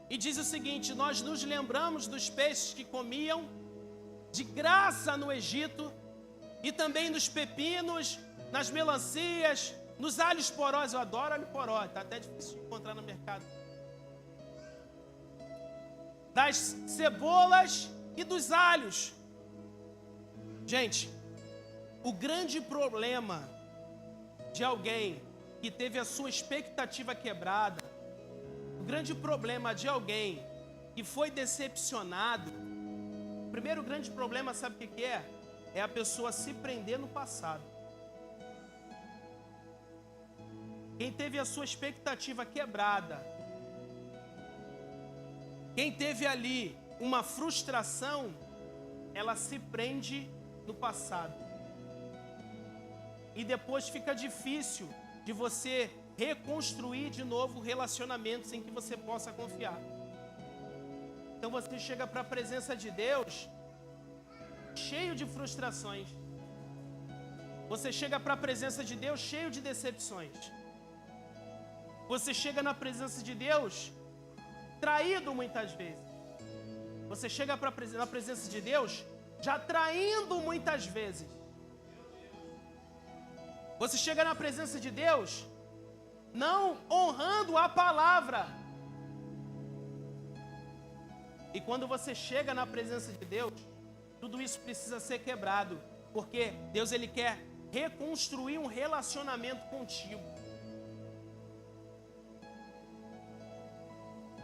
e diz o seguinte: nós nos lembramos dos peixes que comiam de graça no Egito e também nos pepinos, nas melancias, nos alhos porós. Eu adoro alho poró, está até difícil de encontrar no mercado. Das cebolas e dos alhos. Gente, o grande problema de alguém que teve a sua expectativa quebrada, o grande problema de alguém que foi decepcionado, o primeiro grande problema, sabe o que é? É a pessoa se prender no passado. Quem teve a sua expectativa quebrada, quem teve ali uma frustração, ela se prende no passado. E depois fica difícil de você reconstruir de novo relacionamentos em que você possa confiar. Então você chega para a presença de Deus cheio de frustrações. Você chega para a presença de Deus cheio de decepções. Você chega na presença de Deus traído muitas vezes. Você chega na presença de Deus já traindo muitas vezes. Você chega na presença de Deus não honrando a palavra. E quando você chega na presença de Deus, tudo isso precisa ser quebrado, porque Deus, ele quer reconstruir um relacionamento contigo.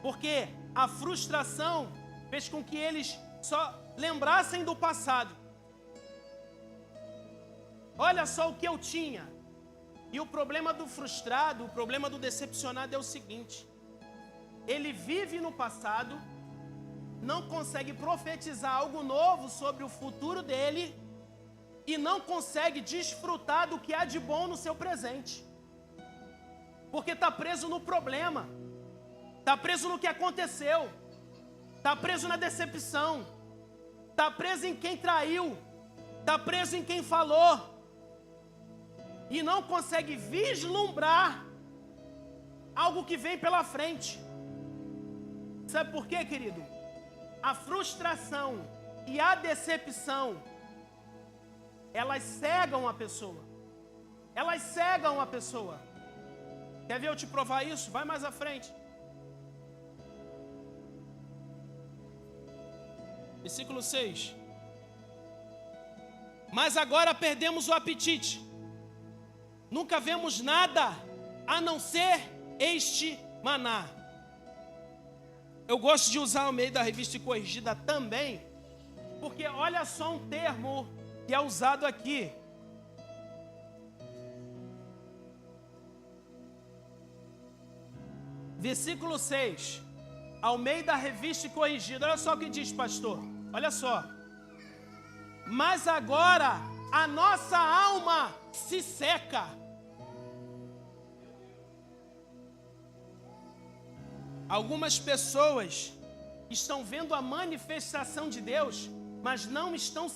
Porque a frustração fez com que eles só lembrassem do passado. Olha só o que eu tinha. E o problema do frustrado, o problema do decepcionado é o seguinte: ele vive no passado, não consegue profetizar algo novo sobre o futuro dele e não consegue desfrutar do que há de bom no seu presente. Porque está preso no problema, está preso no que aconteceu, está preso na decepção, está preso em quem traiu, está preso em quem falou, e não consegue vislumbrar algo que vem pela frente. Sabe por quê, querido? A frustração e a decepção, elas cegam a pessoa. Elas cegam a pessoa. Quer ver eu te provar isso? Vai mais à frente. Versículo 6. Mas agora perdemos o apetite. Nunca vemos nada a não ser este maná. Eu gosto de usar o meio da Revista Corrigida também, porque olha só um termo que é usado aqui. Versículo 6. Ao meio da Revista Corrigida. Olha só o que diz, pastor. Olha só. Mas agora a nossa alma se seca. Algumas pessoas estão vendo a manifestação de Deus, mas não estão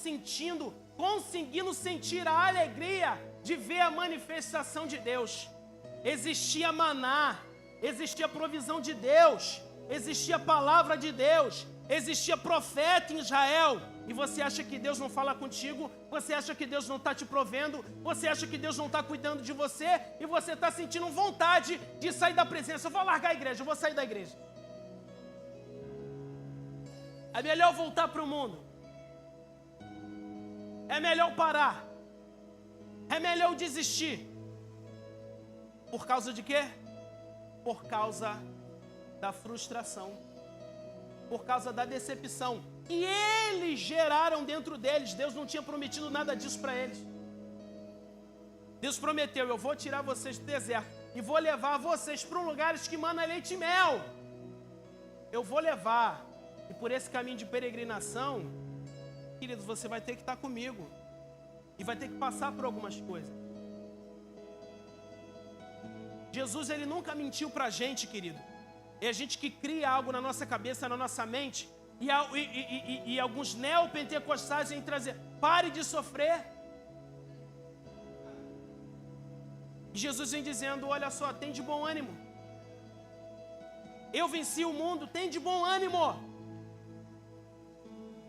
conseguindo sentir a alegria de ver a manifestação de Deus. Existia maná, existia provisão de Deus, existia palavra de Deus, existia profeta em Israel, e você acha que Deus não fala contigo, você acha que Deus não está te provendo, você acha que Deus não está cuidando de você, e você está sentindo vontade de sair da presença. Eu vou largar a igreja, eu vou sair da igreja. É melhor voltar para o mundo. É melhor parar. É melhor desistir. Por causa de quê? Por causa da frustração. Por causa da decepção. E eles geraram dentro deles. Deus não tinha prometido nada disso para eles. Deus prometeu: eu vou tirar vocês do deserto e vou levar vocês para lugares que mana leite e mel. Eu vou levar. E por esse caminho de peregrinação, queridos, você vai ter que estar comigo. E vai ter que passar por algumas coisas. Jesus, ele nunca mentiu para a gente, querido. É a gente que cria algo na nossa cabeça, na nossa mente. E alguns neopentecostais vêm trazer: pare de sofrer. E Jesus vem dizendo: olha só, tem de bom ânimo. Eu venci o mundo, tem de bom ânimo.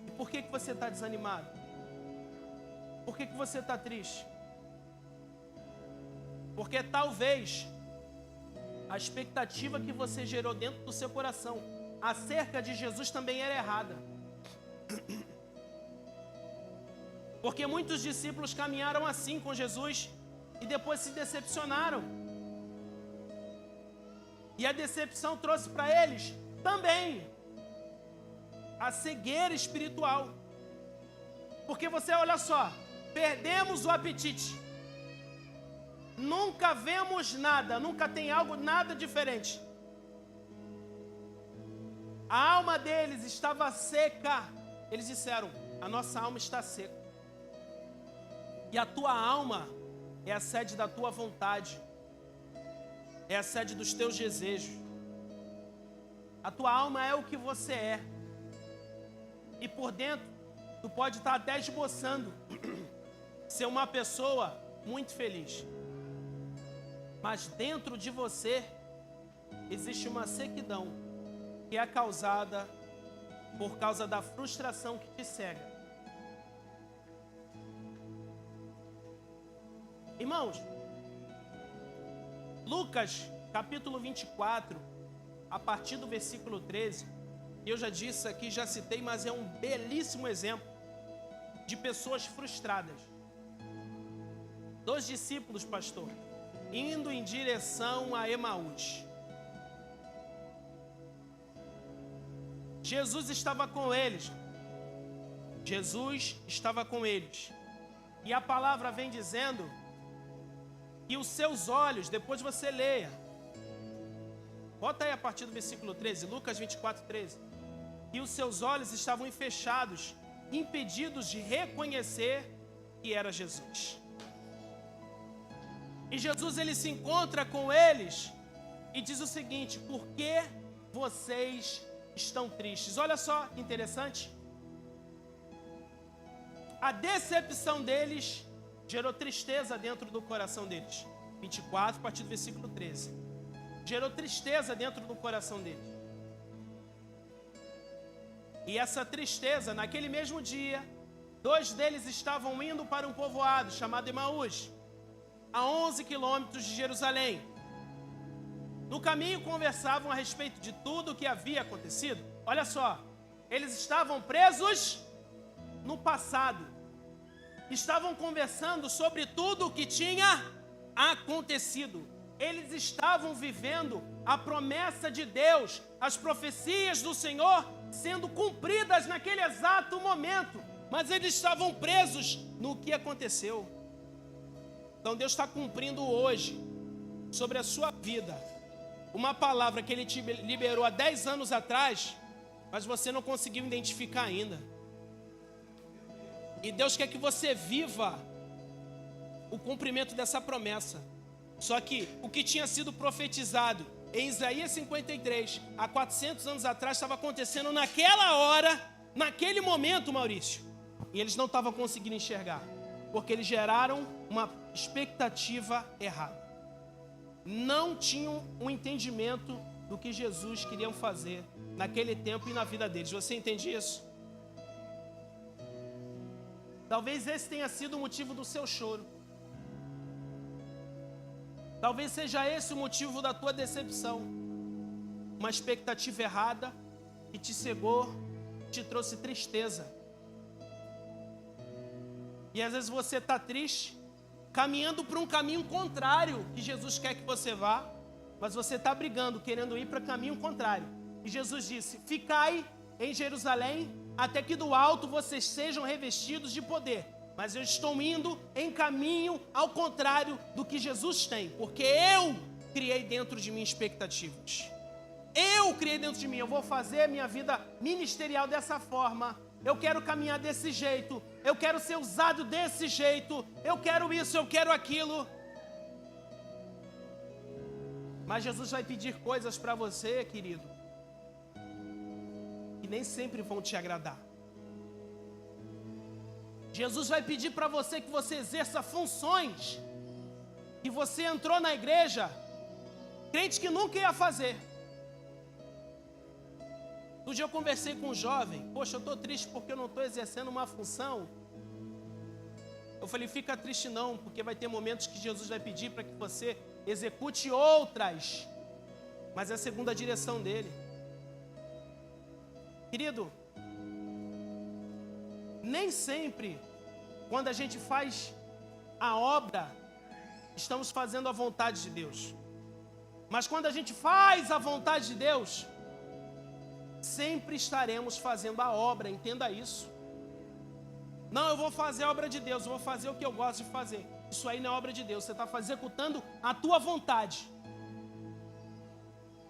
E por que você está desanimado? Por que você está triste? Porque talvez a expectativa que você gerou dentro do seu coração acerca de Jesus também era errada. Porque muitos discípulos caminharam assim com Jesus e depois se decepcionaram. E a decepção trouxe para eles também a cegueira espiritual. Porque você, olha só, perdemos o apetite. Nunca vemos nada, nunca tem algo, nada diferente. A alma deles estava seca. Eles disseram: a nossa alma está seca. E a tua alma é a sede da tua vontade, é a sede dos teus desejos. A tua alma é o que você é. E por dentro, tu pode estar até esboçando ser uma pessoa muito feliz. Mas dentro de você existe uma sequidão que é causada por causa da frustração que te cega. Irmãos, Lucas capítulo 24, a partir do versículo 13, eu já disse aqui, já citei, mas é um belíssimo exemplo de pessoas frustradas. 2 discípulos, pastor, indo em direção a Emaús. Jesus estava com eles. Jesus estava com eles. E a palavra vem dizendo que os seus olhos, depois você leia. Bota aí a partir do versículo 13, Lucas 24, 13. E os seus olhos estavam fechados, impedidos de reconhecer que era Jesus. E Jesus, ele se encontra com eles e diz o seguinte: por que vocês estão tristes? Olha só que interessante. a decepção deles gerou tristeza dentro do coração deles. 24, a partir do versículo 13. Gerou tristeza dentro do coração deles. E essa tristeza, naquele mesmo dia, 2 deles estavam indo para um povoado chamado Emaús, a 11 quilômetros de Jerusalém. No caminho conversavam a respeito de tudo o que havia acontecido. Olha só, eles estavam presos no passado. Estavam conversando sobre tudo o que tinha acontecido. Eles estavam vivendo a promessa de Deus, as profecias do Senhor sendo cumpridas naquele exato momento. Mas eles estavam presos no que aconteceu. Então Deus está cumprindo hoje sobre a sua vida uma palavra que Ele te liberou há 10 anos atrás, mas você não conseguiu identificar ainda. E Deus quer que você viva o cumprimento dessa promessa. Só que o que tinha sido profetizado em Isaías 53, há 400 anos atrás, estava acontecendo naquela hora, naquele momento, Maurício. E eles não estavam conseguindo enxergar, porque eles geraram uma expectativa errada. Não tinham um entendimento do que Jesus queria fazer naquele tempo e na vida deles. Você entende isso? Talvez esse tenha sido o motivo do seu choro. Talvez seja esse o motivo da tua decepção. Uma expectativa errada que te cegou, te trouxe tristeza. E às vezes você está triste, caminhando para um caminho contrário que Jesus quer que você vá, mas você está brigando, querendo ir para caminho contrário. E Jesus disse: ficai em Jerusalém até que do alto vocês sejam revestidos de poder. Mas eu estou indo em caminho ao contrário do que Jesus tem, porque eu criei dentro de mim expectativas. Eu criei dentro de mim, eu vou fazer a minha vida ministerial dessa forma. Eu quero caminhar desse jeito, eu quero ser usado desse jeito, eu quero isso, eu quero aquilo. Mas Jesus vai pedir coisas para você, querido, que nem sempre vão te agradar. Jesus vai pedir para você que você exerça funções que você entrou na igreja, crente que nunca ia fazer. Um dia eu conversei com um jovem: poxa, eu estou triste porque eu não estou exercendo uma função. Eu falei: fica triste não, porque vai ter momentos que Jesus vai pedir para que você execute outras, mas é segundo a direção dele. Querido, nem sempre quando a gente faz a obra, estamos fazendo a vontade de Deus. Mas quando a gente faz a vontade de Deus, sempre estaremos fazendo a obra, entenda isso. Não, eu vou fazer a obra de Deus, eu vou fazer o que eu gosto de fazer. Isso aí não é obra de Deus, você está executando a tua vontade.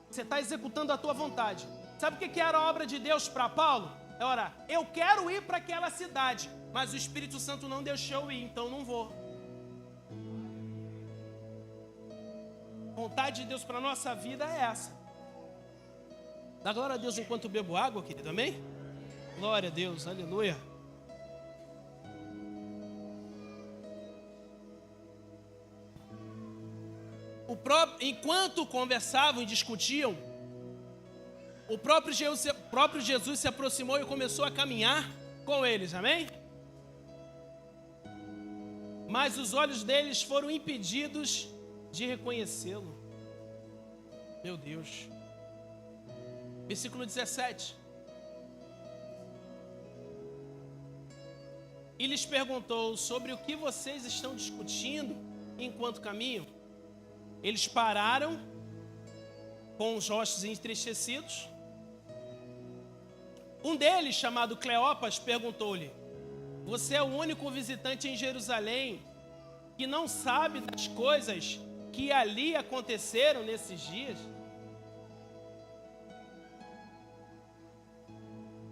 Você está executando a tua vontade. Sabe o que era a obra de Deus para Paulo? É orar: eu quero ir para aquela cidade, mas o Espírito Santo não deixou eu ir, então não vou. Vontade de Deus para a nossa vida é essa. Dá glória a Deus enquanto eu bebo água, querido, amém? Glória a Deus, aleluia. Enquanto conversavam e discutiam, o próprio Jesus se aproximou e começou a caminhar com eles, amém? Mas os olhos deles foram impedidos de reconhecê-lo. Meu Deus. Versículo 17. E lhes perguntou: sobre o que vocês estão discutindo enquanto caminham? Eles pararam com os rostos entristecidos. Um deles, chamado Cleopas, perguntou-lhe: você é o único visitante em Jerusalém que não sabe das coisas que ali aconteceram nesses dias?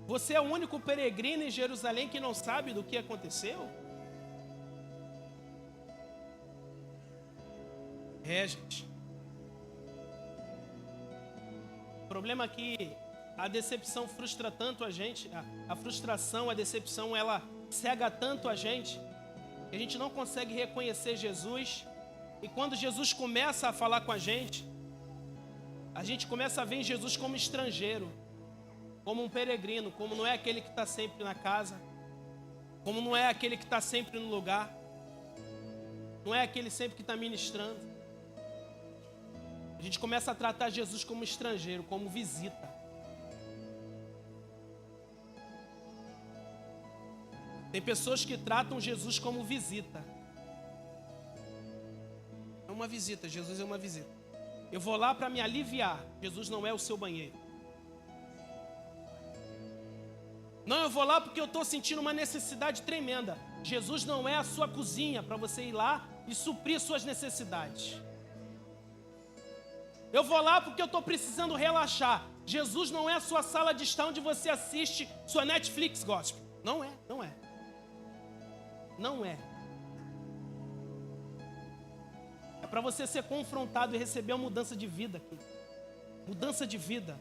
Você é o único peregrino em Jerusalém que não sabe do que aconteceu? Gente. O problema é que a decepção frustra tanto a gente. A frustração, a decepção, ela cega tanto a gente que a gente não consegue reconhecer Jesus. E quando Jesus começa a falar com a gente começa a ver em Jesus como estrangeiro, como um peregrino, como não é aquele que está sempre na casa, como não é aquele que está sempre no lugar, não é aquele sempre que está ministrando. A gente começa a tratar Jesus como estrangeiro, como visita. Tem pessoas que tratam Jesus como visita. É uma visita, Jesus é uma visita. Eu vou lá para me aliviar. Jesus não é o seu banheiro. Não, eu vou lá porque eu estou sentindo uma necessidade tremenda. Jesus não é a sua cozinha para você ir lá e suprir suas necessidades. Eu vou lá porque eu estou precisando relaxar. Jesus não é a sua sala de estar onde você assiste sua Netflix gospel. Não é, não é. Não é. É para você ser confrontado e receber uma mudança de vida aqui. Mudança de vida.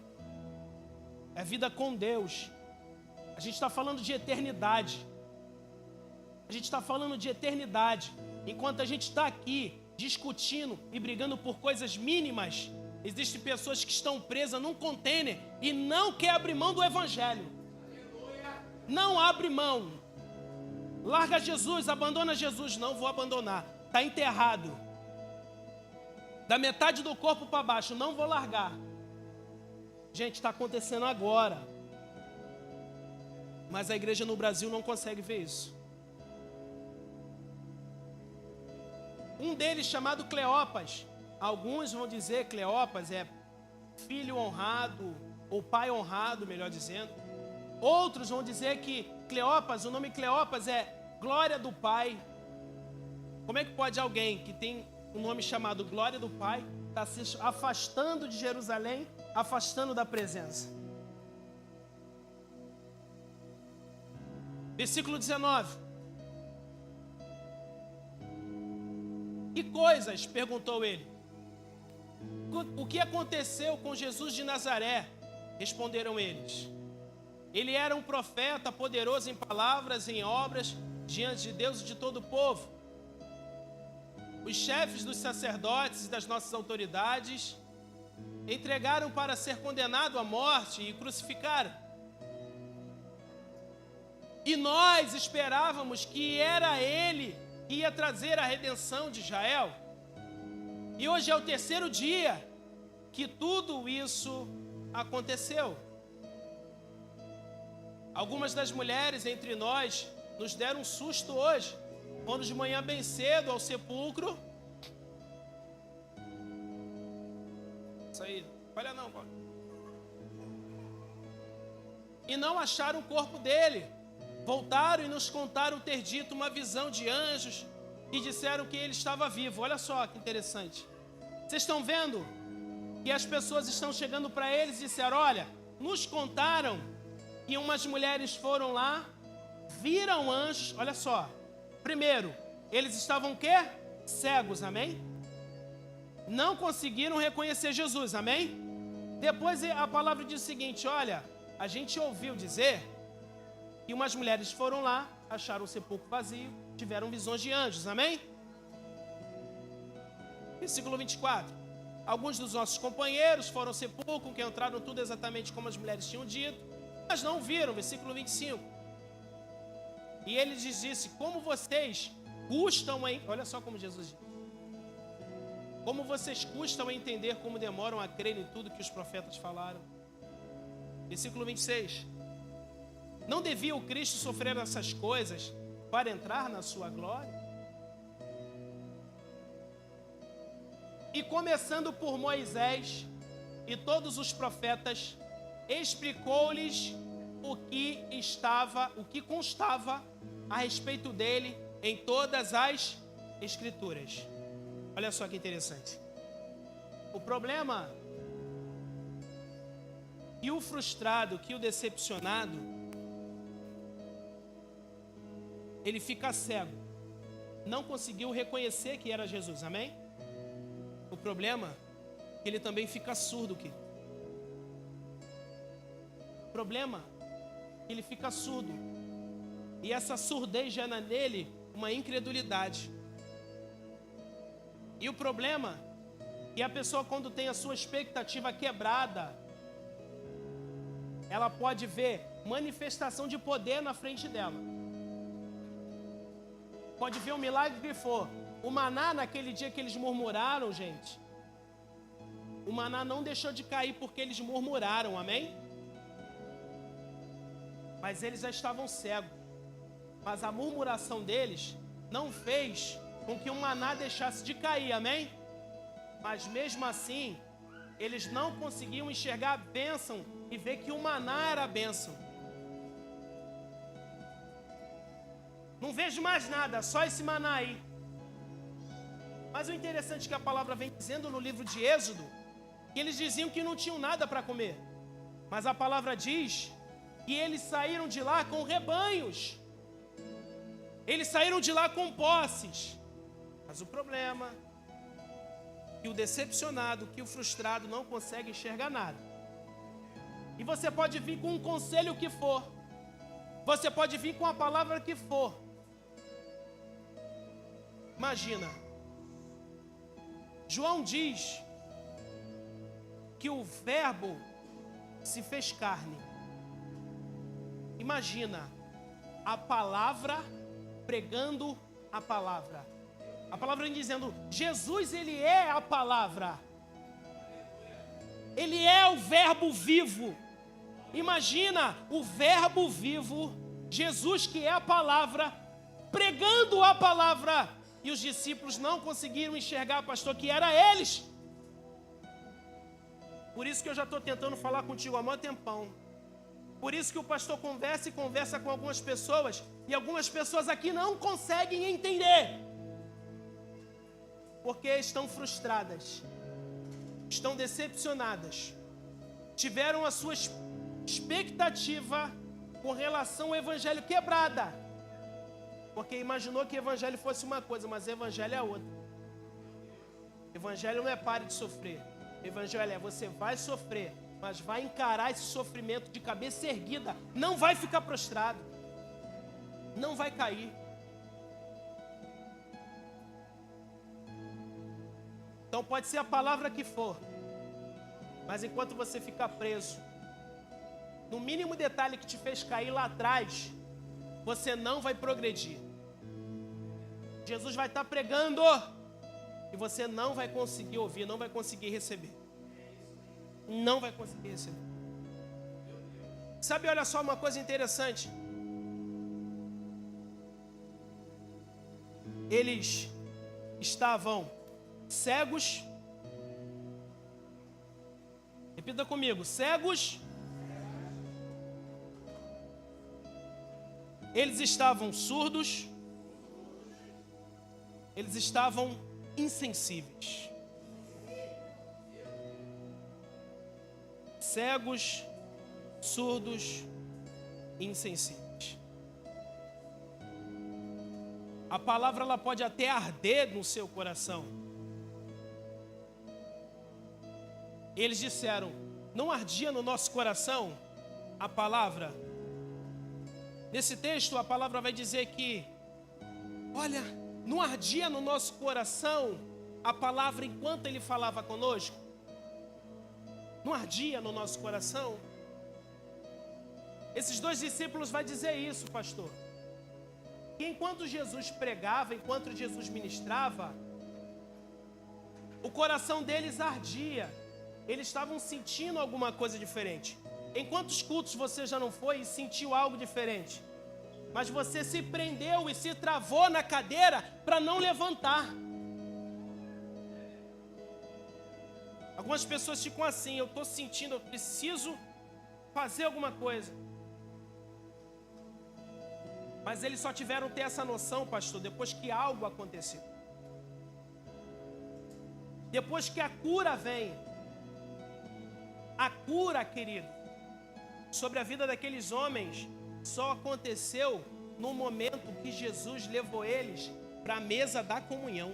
É vida com Deus. A gente está falando de eternidade. A gente está falando de eternidade. Enquanto a gente está aqui discutindo e brigando por coisas mínimas, existem pessoas que estão presas num container e não quer abrir mão do Evangelho. Não abre mão. Larga Jesus, abandona Jesus. Não vou abandonar. Está enterrado. Da metade do corpo para baixo. Não vou largar. Gente, está acontecendo agora. Mas a igreja no Brasil não consegue ver isso. Um deles chamado Cleopas. Alguns vão dizer que Cleopas é filho honrado, ou pai honrado, melhor dizendo. Outros vão dizer que Cleopas, o nome Cleopas é glória do Pai. Como é que pode alguém que tem um nome chamado glória do Pai estar se afastando de Jerusalém, afastando da presença? Versículo 19. Que coisas? Perguntou ele. O que aconteceu com Jesus de Nazaré? Responderam eles. Ele era um profeta poderoso em palavras e em obras diante de Deus e de todo o povo. Os chefes dos sacerdotes e das nossas autoridades entregaram para ser condenado à morte e crucificaram. E nós esperávamos que era ele que ia trazer a redenção de Israel. E hoje é o terceiro dia que tudo isso aconteceu. Algumas das mulheres entre nós nos deram um susto hoje. Quando de manhã bem cedo ao sepulcro. Isso aí, olha não, pô. E não acharam o corpo dele. Voltaram e nos contaram ter dito uma visão de anjos e disseram que ele estava vivo. Olha só que interessante. Vocês estão vendo que as pessoas estão chegando para eles e disseram: olha, nos contaram que umas mulheres foram lá, viram anjos. Olha só. Primeiro, eles estavam o quê? Cegos, amém? Não conseguiram reconhecer Jesus, amém? Depois a palavra diz o seguinte: olha, a gente ouviu dizer que umas mulheres foram lá, acharam o sepulcro vazio, tiveram visões de anjos, amém? Versículo 24. Alguns dos nossos companheiros foram ao sepulcro, que entraram tudo exatamente como as mulheres tinham dito, mas não viram. Versículo 25. E ele lhes disse: como vocês custam em... Olha só como Jesus diz. Como vocês custam a entender como demoram a crer em tudo que os profetas falaram. Versículo 26. Não devia o Cristo sofrer essas coisas para entrar na sua glória? E começando por Moisés e todos os profetas, explicou-lhes o que constava a respeito dele em todas as Escrituras. Olha só que interessante. O problema que o frustrado, que o decepcionado, ele fica cego. Não conseguiu reconhecer que era Jesus, amém? O problema é que ele também fica surdo. O problema é que ele fica surdo. E essa surdez gera nele uma incredulidade. E o problema é que a pessoa, quando tem a sua expectativa quebrada, ela pode ver manifestação de poder na frente dela. Pode ver o milagre que for. O maná, naquele dia que eles murmuraram, gente, o maná não deixou de cair porque eles murmuraram, amém? Mas eles já estavam cegos. Mas a murmuração deles não fez com que o maná deixasse de cair, amém? Mas mesmo assim, eles não conseguiam enxergar a bênção e ver que o maná era a bênção. Não vejo mais nada, só esse maná aí. Mas o interessante é que a palavra vem dizendo no livro de Êxodo, que eles diziam que não tinham nada para comer. Mas a palavra diz que eles saíram de lá com rebanhos. Eles saíram de lá com posses. Mas o problema é que o decepcionado, que o frustrado não consegue enxergar nada. E você pode vir com um conselho que for. Você pode vir com a palavra que for. Imagina. João diz que o verbo se fez carne. Imagina a palavra pregando a palavra. A palavra vem dizendo, Jesus, ele é a palavra. Ele é o verbo vivo. Imagina o verbo vivo, Jesus, que é a palavra, pregando a palavra. E os discípulos não conseguiram enxergar, pastor, que era eles. Por isso que eu já estou tentando falar contigo há muito tempão. Por isso que o pastor conversa e conversa com algumas pessoas, e algumas pessoas aqui não conseguem entender. Porque estão frustradas, estão decepcionadas, tiveram a sua expectativa com relação ao evangelho quebrada. Porque imaginou que o evangelho fosse uma coisa, mas o evangelho é outra. Evangelho não é pare de sofrer. Evangelho é você vai sofrer, mas vai encarar esse sofrimento de cabeça erguida. Não vai ficar prostrado. Não vai cair. Então pode ser a palavra que for, mas enquanto você ficar preso no mínimo detalhe que te fez cair lá atrás, você não vai progredir. Jesus vai estar pregando e você não vai conseguir ouvir, não vai conseguir receber. Não vai conseguir receber. Sabe, olha só uma coisa interessante. Eles estavam cegos. Repita comigo, cegos. Eles estavam surdos. Eles estavam insensíveis. Cegos, surdos, insensíveis. A palavra ela pode até arder no seu coração. Eles disseram, não ardia no nosso coração a palavra? Nesse texto a palavra vai dizer que, olha, não ardia no nosso coração a palavra enquanto ele falava conosco? Não ardia no nosso coração? Esses dois discípulos vão dizer isso, pastor. Que enquanto Jesus pregava, enquanto Jesus ministrava, o coração deles ardia. Eles estavam sentindo alguma coisa diferente. Em quantos cultos você já não foi e sentiu algo diferente? Mas você se prendeu e se travou na cadeira para não levantar. Algumas pessoas ficam assim, eu estou sentindo, eu preciso fazer alguma coisa. Mas eles só tiveram ter essa noção, pastor, depois que algo aconteceu. Depois que a cura vem. A cura, querido, sobre a vida daqueles homens só aconteceu no momento que Jesus levou eles para a mesa da comunhão.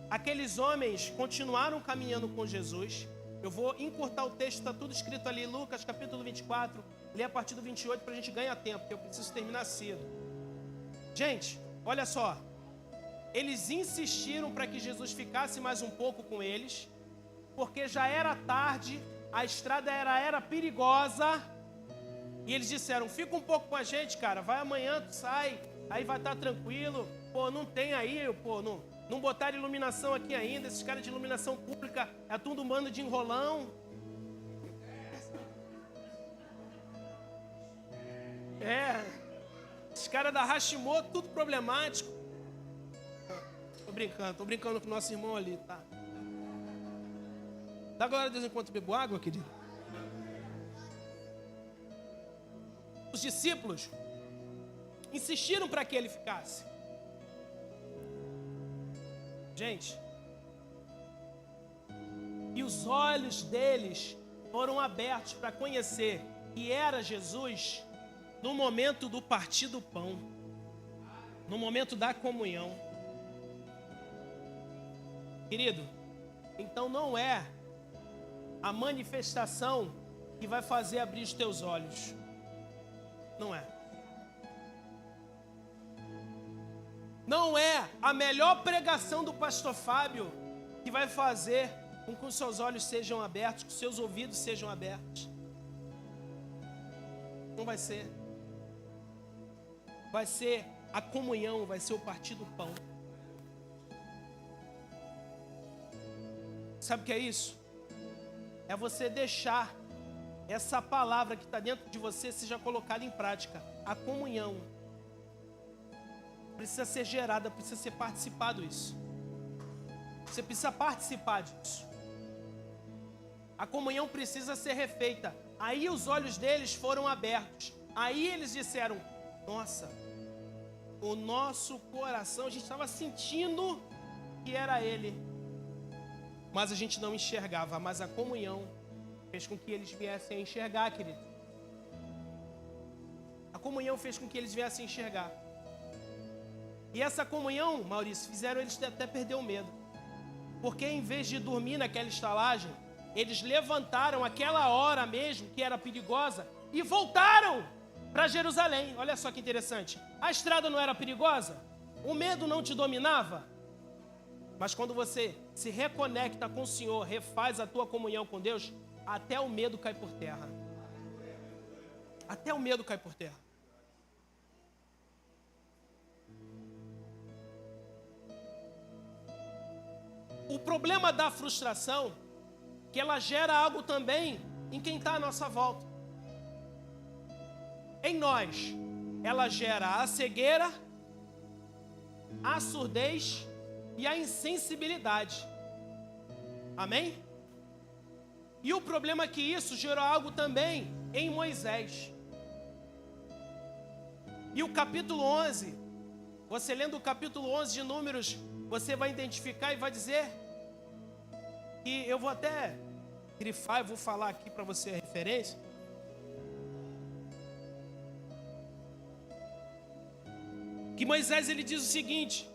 Aqueles homens continuaram caminhando com Jesus. Eu vou encurtar o texto, está tudo escrito ali, Lucas capítulo 24, Lê a partir do 28 para a gente ganhar tempo, porque eu preciso terminar cedo. Gente, olha só. Eles insistiram para que Jesus ficasse mais um pouco com eles, porque já era tarde, a estrada era perigosa, e eles disseram, fica um pouco com a gente, cara, vai amanhã, tu sai, aí vai estar tranquilo, pô, não tem aí, pô, não botaram iluminação aqui ainda, esses caras de iluminação pública, é tudo um bando de enrolão. Esses caras da Hashimoto, tudo problemático. Tô brincando com o nosso irmão ali, tá? Dá glória a Deus enquanto eu bebo água, querido. Os discípulos insistiram para que ele ficasse. Gente, e os olhos deles foram abertos para conhecer que era Jesus no momento do partir do pão, no momento da comunhão. Querido, então não é a manifestação que vai fazer abrir os teus olhos. Não é. Não é a melhor pregação do pastor Fábio que vai fazer com que os seus olhos sejam abertos, que os seus ouvidos sejam abertos. Não vai ser. Vai ser a comunhão, vai ser o partir do pão. Sabe o que é isso? É você deixar essa palavra que está dentro de você seja colocada em prática. A comunhão precisa ser gerada, precisa ser participado isso. Você precisa participar disso. A comunhão precisa ser refeita. Aí os olhos deles foram abertos. Aí eles disseram, nossa, o nosso coração, a gente estava sentindo que era ele. Mas a gente não enxergava, mas a comunhão fez com que eles viessem a enxergar, querido. A comunhão fez com que eles viessem a enxergar. E essa comunhão, Maurício, fizeram eles até perder o medo. Porque em vez de dormir naquela estalagem, eles levantaram aquela hora mesmo, que era perigosa, e voltaram para Jerusalém. Olha só que interessante. A estrada não era perigosa? O medo não te dominava? Mas quando você se reconecta com o Senhor, refaz a tua comunhão com Deus, até o medo cai por terra. Até o medo cai por terra. O problema da frustração, que ela gera algo também em quem está à nossa volta. Em nós, ela gera a cegueira, a surdez e a insensibilidade. Amém? E o problema é que isso gerou algo também em Moisés. E o capítulo 11, você lendo o capítulo 11 de Números, você vai identificar e vai dizer, e eu vou até grifar, eu vou falar aqui para você a referência. Que Moisés ele diz o seguinte: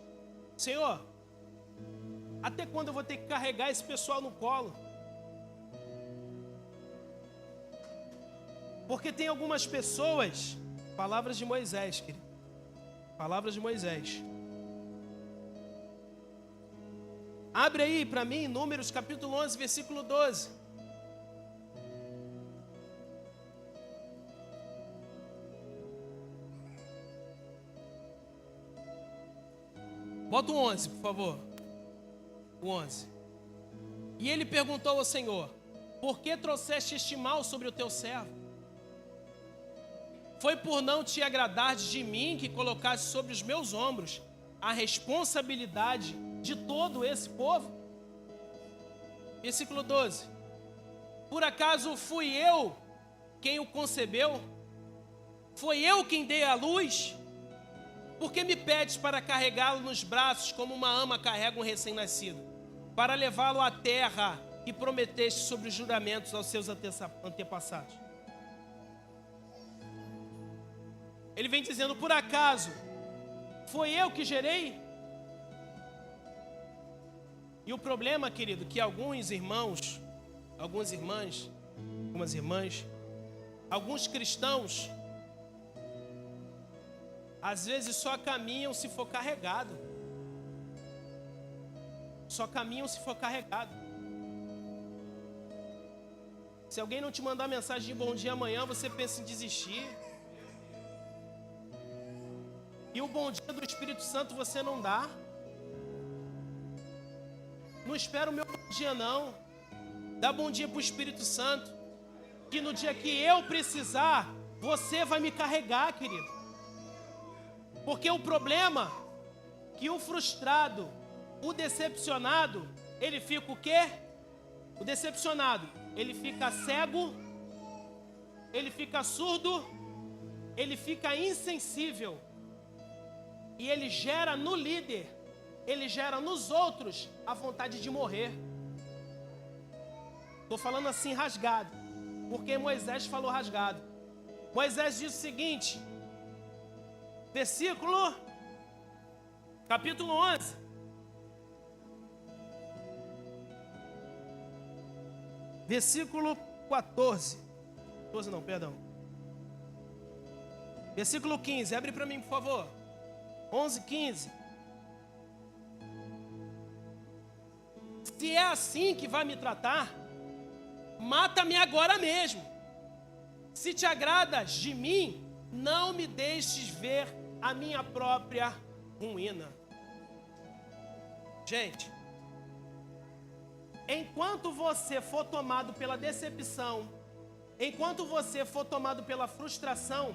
Senhor, até quando eu vou ter que carregar esse pessoal no colo? Porque tem algumas pessoas, palavras de Moisés, querido, palavras de Moisés. Abre aí para mim, Números capítulo 11, versículo 12. Bota o 11, por favor. O 11. E ele perguntou ao Senhor: por que trouxeste este mal sobre o teu servo? Foi por não te agradares de mim que colocaste sobre os meus ombros a responsabilidade de todo esse povo? Versículo 12. Por acaso fui eu quem o concebeu? Foi eu quem dei a luz? Por que me pedes para carregá-lo nos braços como uma ama carrega um recém-nascido? Para levá-lo à terra que prometeste sobre os juramentos aos seus antepassados. Ele vem dizendo, por acaso foi eu que gerei? E o problema, querido, que alguns irmãos, algumas irmãs, Alguns cristãos, às vezes só caminham se for carregado. Só caminham se for carregado. Se alguém não te mandar mensagem de bom dia amanhã, você pensa em desistir. E o bom dia do Espírito Santo você não dá. Não espera o meu bom dia não. Dá bom dia para o Espírito Santo. Que no dia que eu precisar, você vai me carregar, querido. Porque o problema é que o frustrado, o decepcionado, ele fica o quê? O decepcionado, ele fica cego, ele fica surdo, ele fica insensível. E ele gera no líder, ele gera nos outros a vontade de morrer. Estou falando assim rasgado, porque Moisés falou rasgado. Moisés diz o seguinte, capítulo 11. Versículo 14. 12 não, perdão. Versículo 15, abre para mim, por favor. 11, 15. Se é assim que vai me tratar, mata-me agora mesmo. Se te agradas de mim, não me deixes ver a minha própria ruína. Gente, enquanto você for tomado pela decepção, enquanto você for tomado pela frustração,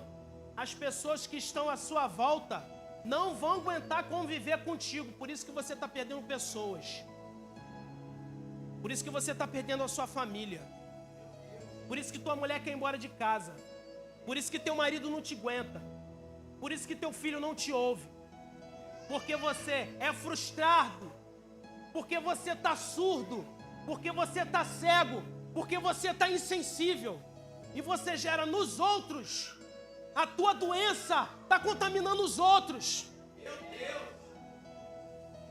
as pessoas que estão à sua volta não vão aguentar conviver contigo. Por isso que você está perdendo pessoas. Por isso que você está perdendo a sua família. Por isso que tua mulher quer ir embora de casa. Por isso que teu marido não te aguenta. Por isso que teu filho não te ouve. Porque você é frustrado. Porque você está surdo. Porque você está cego. Porque você está insensível. E você gera nos outros. A tua doença está contaminando os outros. Meu Deus.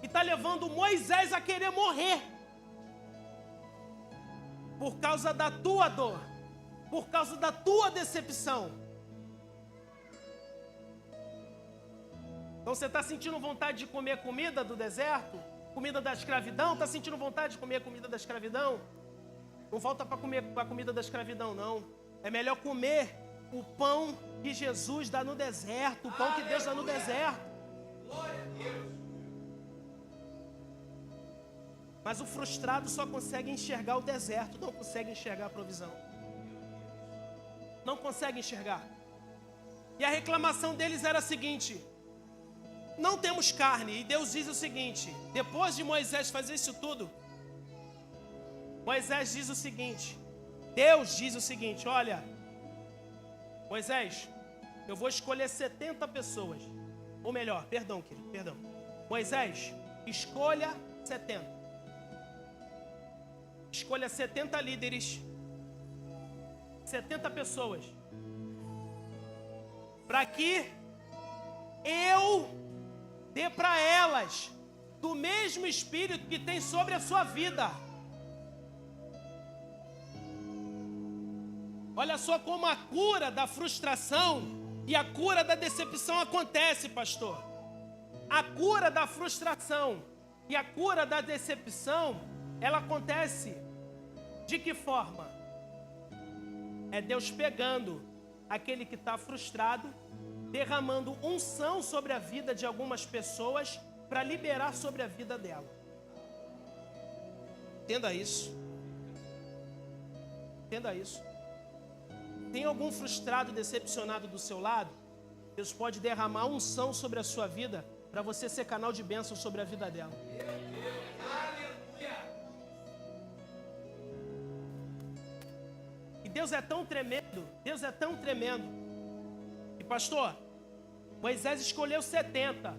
E está levando Moisés a querer morrer. Por causa da tua dor. Por causa da tua decepção. Então você está sentindo vontade de comer comida do deserto? Comida da escravidão? Está sentindo vontade de comer comida da escravidão? Não volta para comer a comida da escravidão, não. É melhor comer o pão que Jesus dá no deserto. O pão que Deus dá no deserto. Glória a Deus. Mas o frustrado só consegue enxergar o deserto, não consegue enxergar a provisão. Não consegue enxergar. E a reclamação deles era a seguinte: não temos carne. E Deus diz o seguinte, depois de Moisés fazer isso tudo, Moisés diz o seguinte, Deus diz o seguinte, olha, Moisés, eu vou escolher 70 pessoas. Ou melhor, perdão. Moisés, escolha 70. Escolha 70 líderes, 70 pessoas, para que eu dê para elas do mesmo espírito que tem sobre a sua vida. Olha só como a cura da frustração e a cura da decepção acontece, pastor. A cura da frustração e a cura da decepção, ela acontece de que forma? É Deus pegando aquele que está frustrado, derramando unção sobre a vida de algumas pessoas para liberar sobre a vida dela. Entenda isso. Entenda isso. Tem algum frustrado, decepcionado do seu lado? Deus pode derramar unção sobre a sua vida para você ser canal de bênção sobre a vida dela. E Deus é tão tremendo, e pastor, Moisés escolheu 70,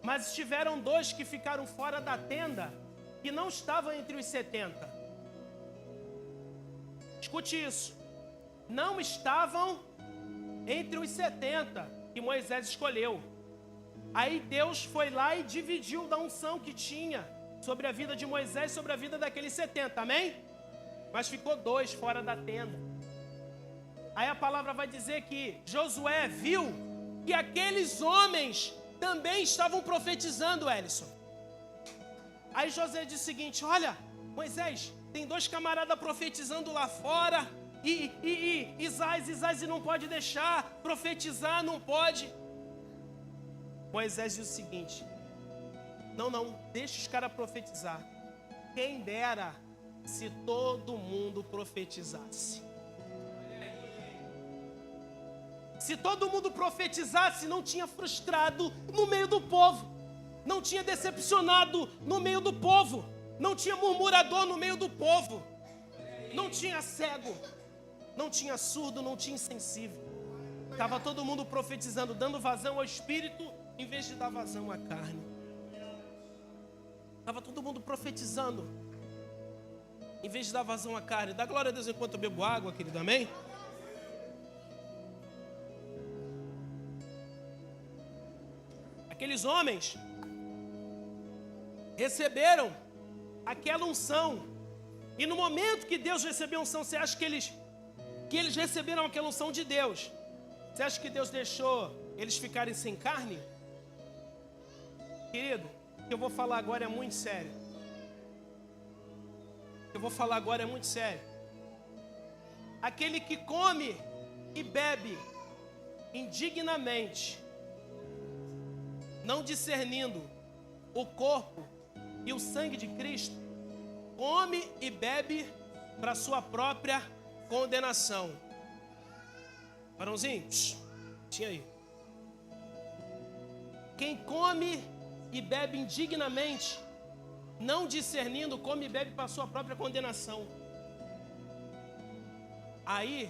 mas tiveram 2 que ficaram fora da tenda, que não estavam entre os 70. Escute isso, não estavam entre os 70 que Moisés escolheu. Aí Deus foi lá e dividiu da unção que tinha sobre a vida de Moisés, sobre a vida daqueles 70, amém? Mas ficou 2 fora da tenda. Aí a palavra vai dizer que Josué viu que aqueles homens também estavam profetizando, Elison. Aí Josué disse o seguinte: olha, Moisés, tem 2 camaradas profetizando lá fora, e Isais não pode deixar, profetizar não pode. Moisés disse o seguinte: não, deixa os caras profetizar. Quem dera se todo mundo profetizasse. Se todo mundo profetizasse, não tinha frustrado no meio do povo, não tinha decepcionado no meio do povo, não tinha murmurador no meio do povo, não tinha cego, não tinha surdo, não tinha insensível. Estava todo mundo profetizando, dando vazão ao espírito em vez de dar vazão à carne. Estava todo mundo profetizando em vez de dar vazão à carne. Dá glória a Deus enquanto eu bebo água, querido, amém? Aqueles homens receberam aquela unção. E no momento que Deus recebeu a unção, você acha que eles receberam aquela unção de Deus? Você acha que Deus deixou eles ficarem sem carne? Querido, o que eu vou falar agora é muito sério. Aquele que come e bebe indignamente, não discernindo o corpo e o sangue de Cristo, come e bebe para sua própria condenação. Barãozinho, tinha aí. Quem come e bebe indignamente, não discernindo, come e bebe para sua própria condenação. Aí,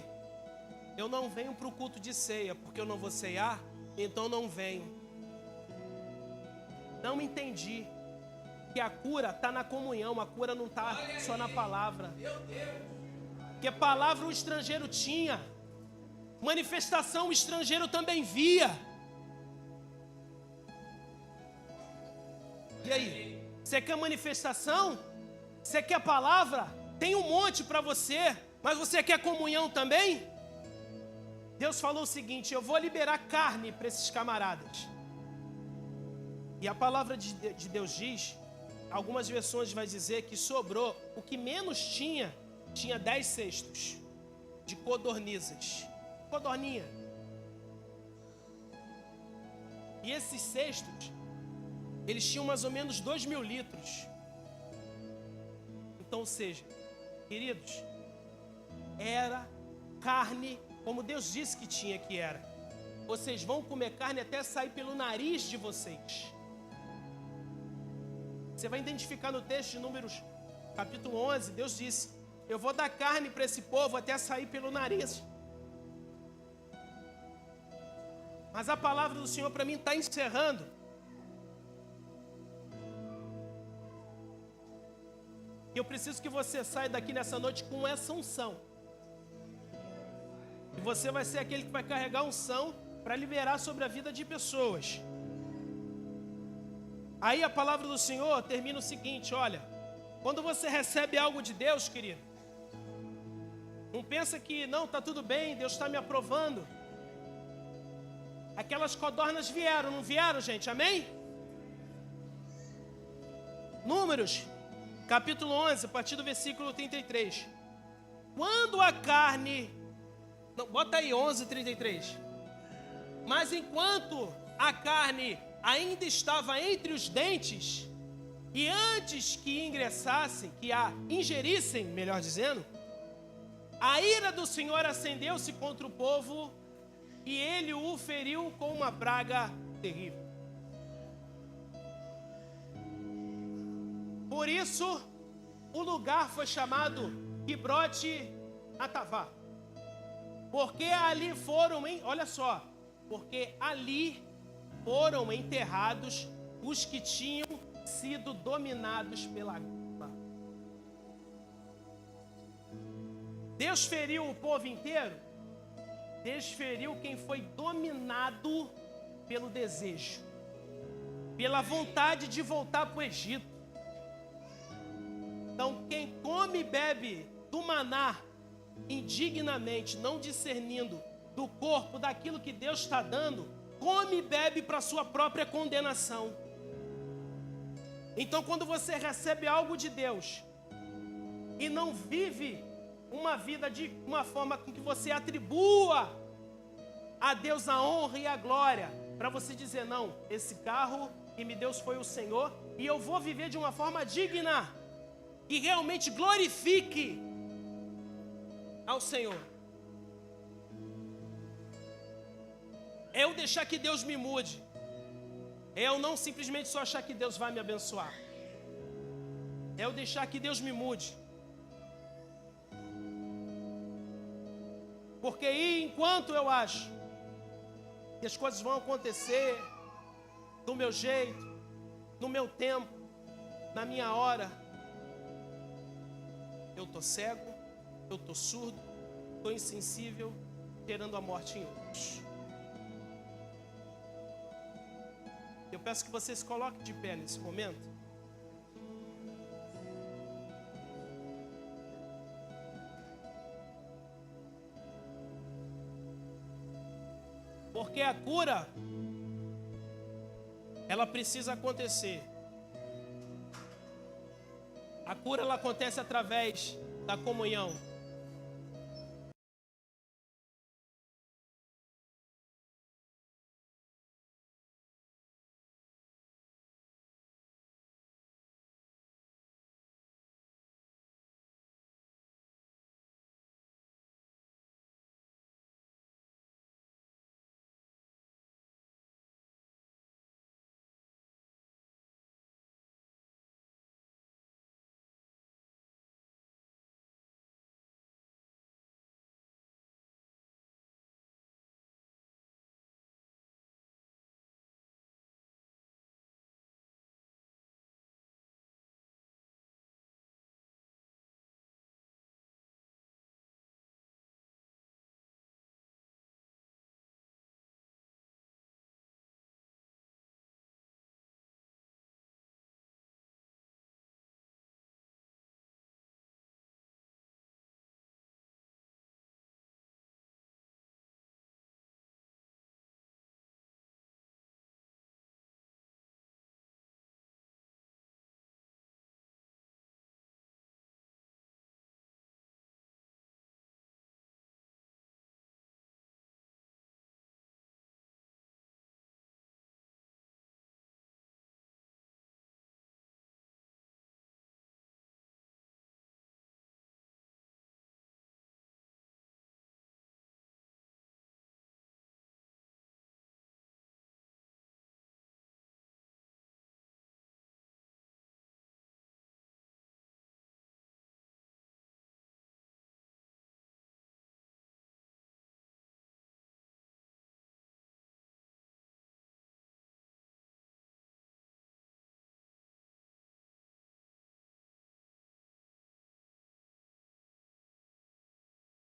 eu não venho para o culto de ceia, porque eu não vou ceiar, então não venho. Não entendi que a cura está na comunhão, a cura não está só na palavra. Que palavra o estrangeiro tinha, manifestação o estrangeiro também via. E aí, você quer manifestação? Você quer palavra? Tem um monte para você, mas você quer comunhão também? Deus falou o seguinte: eu vou liberar carne para esses camaradas. E a palavra de Deus diz, algumas versões vai dizer que sobrou, o que menos tinha 10 cestos de codornizes. Codorninha. E esses cestos, eles tinham mais ou menos 2.000 litros. Então, ou seja, queridos, era carne, como Deus disse que tinha que era. Vocês vão comer carne até sair pelo nariz de vocês. Você vai identificar no texto de Números, capítulo 11, Deus disse: eu vou dar carne para esse povo até sair pelo nariz. Mas a palavra do Senhor para mim está encerrando. E eu preciso que você saia daqui nessa noite com essa unção. E você vai ser aquele que vai carregar unção para liberar sobre a vida de pessoas. Aí a palavra do Senhor termina o seguinte: olha, quando você recebe algo de Deus, querido, não pensa que não, está tudo bem, Deus está me aprovando. Aquelas codornas vieram, não vieram, gente? Amém? Números, capítulo 11, a partir do versículo 33. Quando a carne... Não, bota aí 11:33. Mas enquanto a carne ainda estava entre os dentes, e antes que ingressassem, que a ingerissem, melhor dizendo, a ira do Senhor acendeu-se contra o povo, e ele o feriu com uma praga terrível. Por isso, o lugar foi chamado Quibrote Atavá, porque ali foram, olha só, porque ali foram enterrados os que tinham sido dominados pela culpa. Deus feriu o povo inteiro? Deus feriu quem foi dominado pelo desejo, pela vontade de voltar para o Egito. Então, quem come e bebe do maná indignamente, não discernindo do corpo, daquilo que Deus está dando, come e bebe para sua própria condenação. Então, quando você recebe algo de Deus e não vive uma vida de uma forma com que você atribua a Deus a honra e a glória, para você dizer, não, esse carro que me deu foi o Senhor, e eu vou viver de uma forma digna, que realmente glorifique ao Senhor. É eu deixar que Deus me mude. É eu não simplesmente só achar que Deus vai me abençoar. É eu deixar que Deus me mude. Porque aí, enquanto eu acho que as coisas vão acontecer do meu jeito, no meu tempo, na minha hora, eu estou cego, eu estou surdo, estou insensível, gerando a morte em outros. Eu peço que você se coloque de pé nesse momento. Porque a cura, ela precisa acontecer. A cura, ela acontece através da comunhão.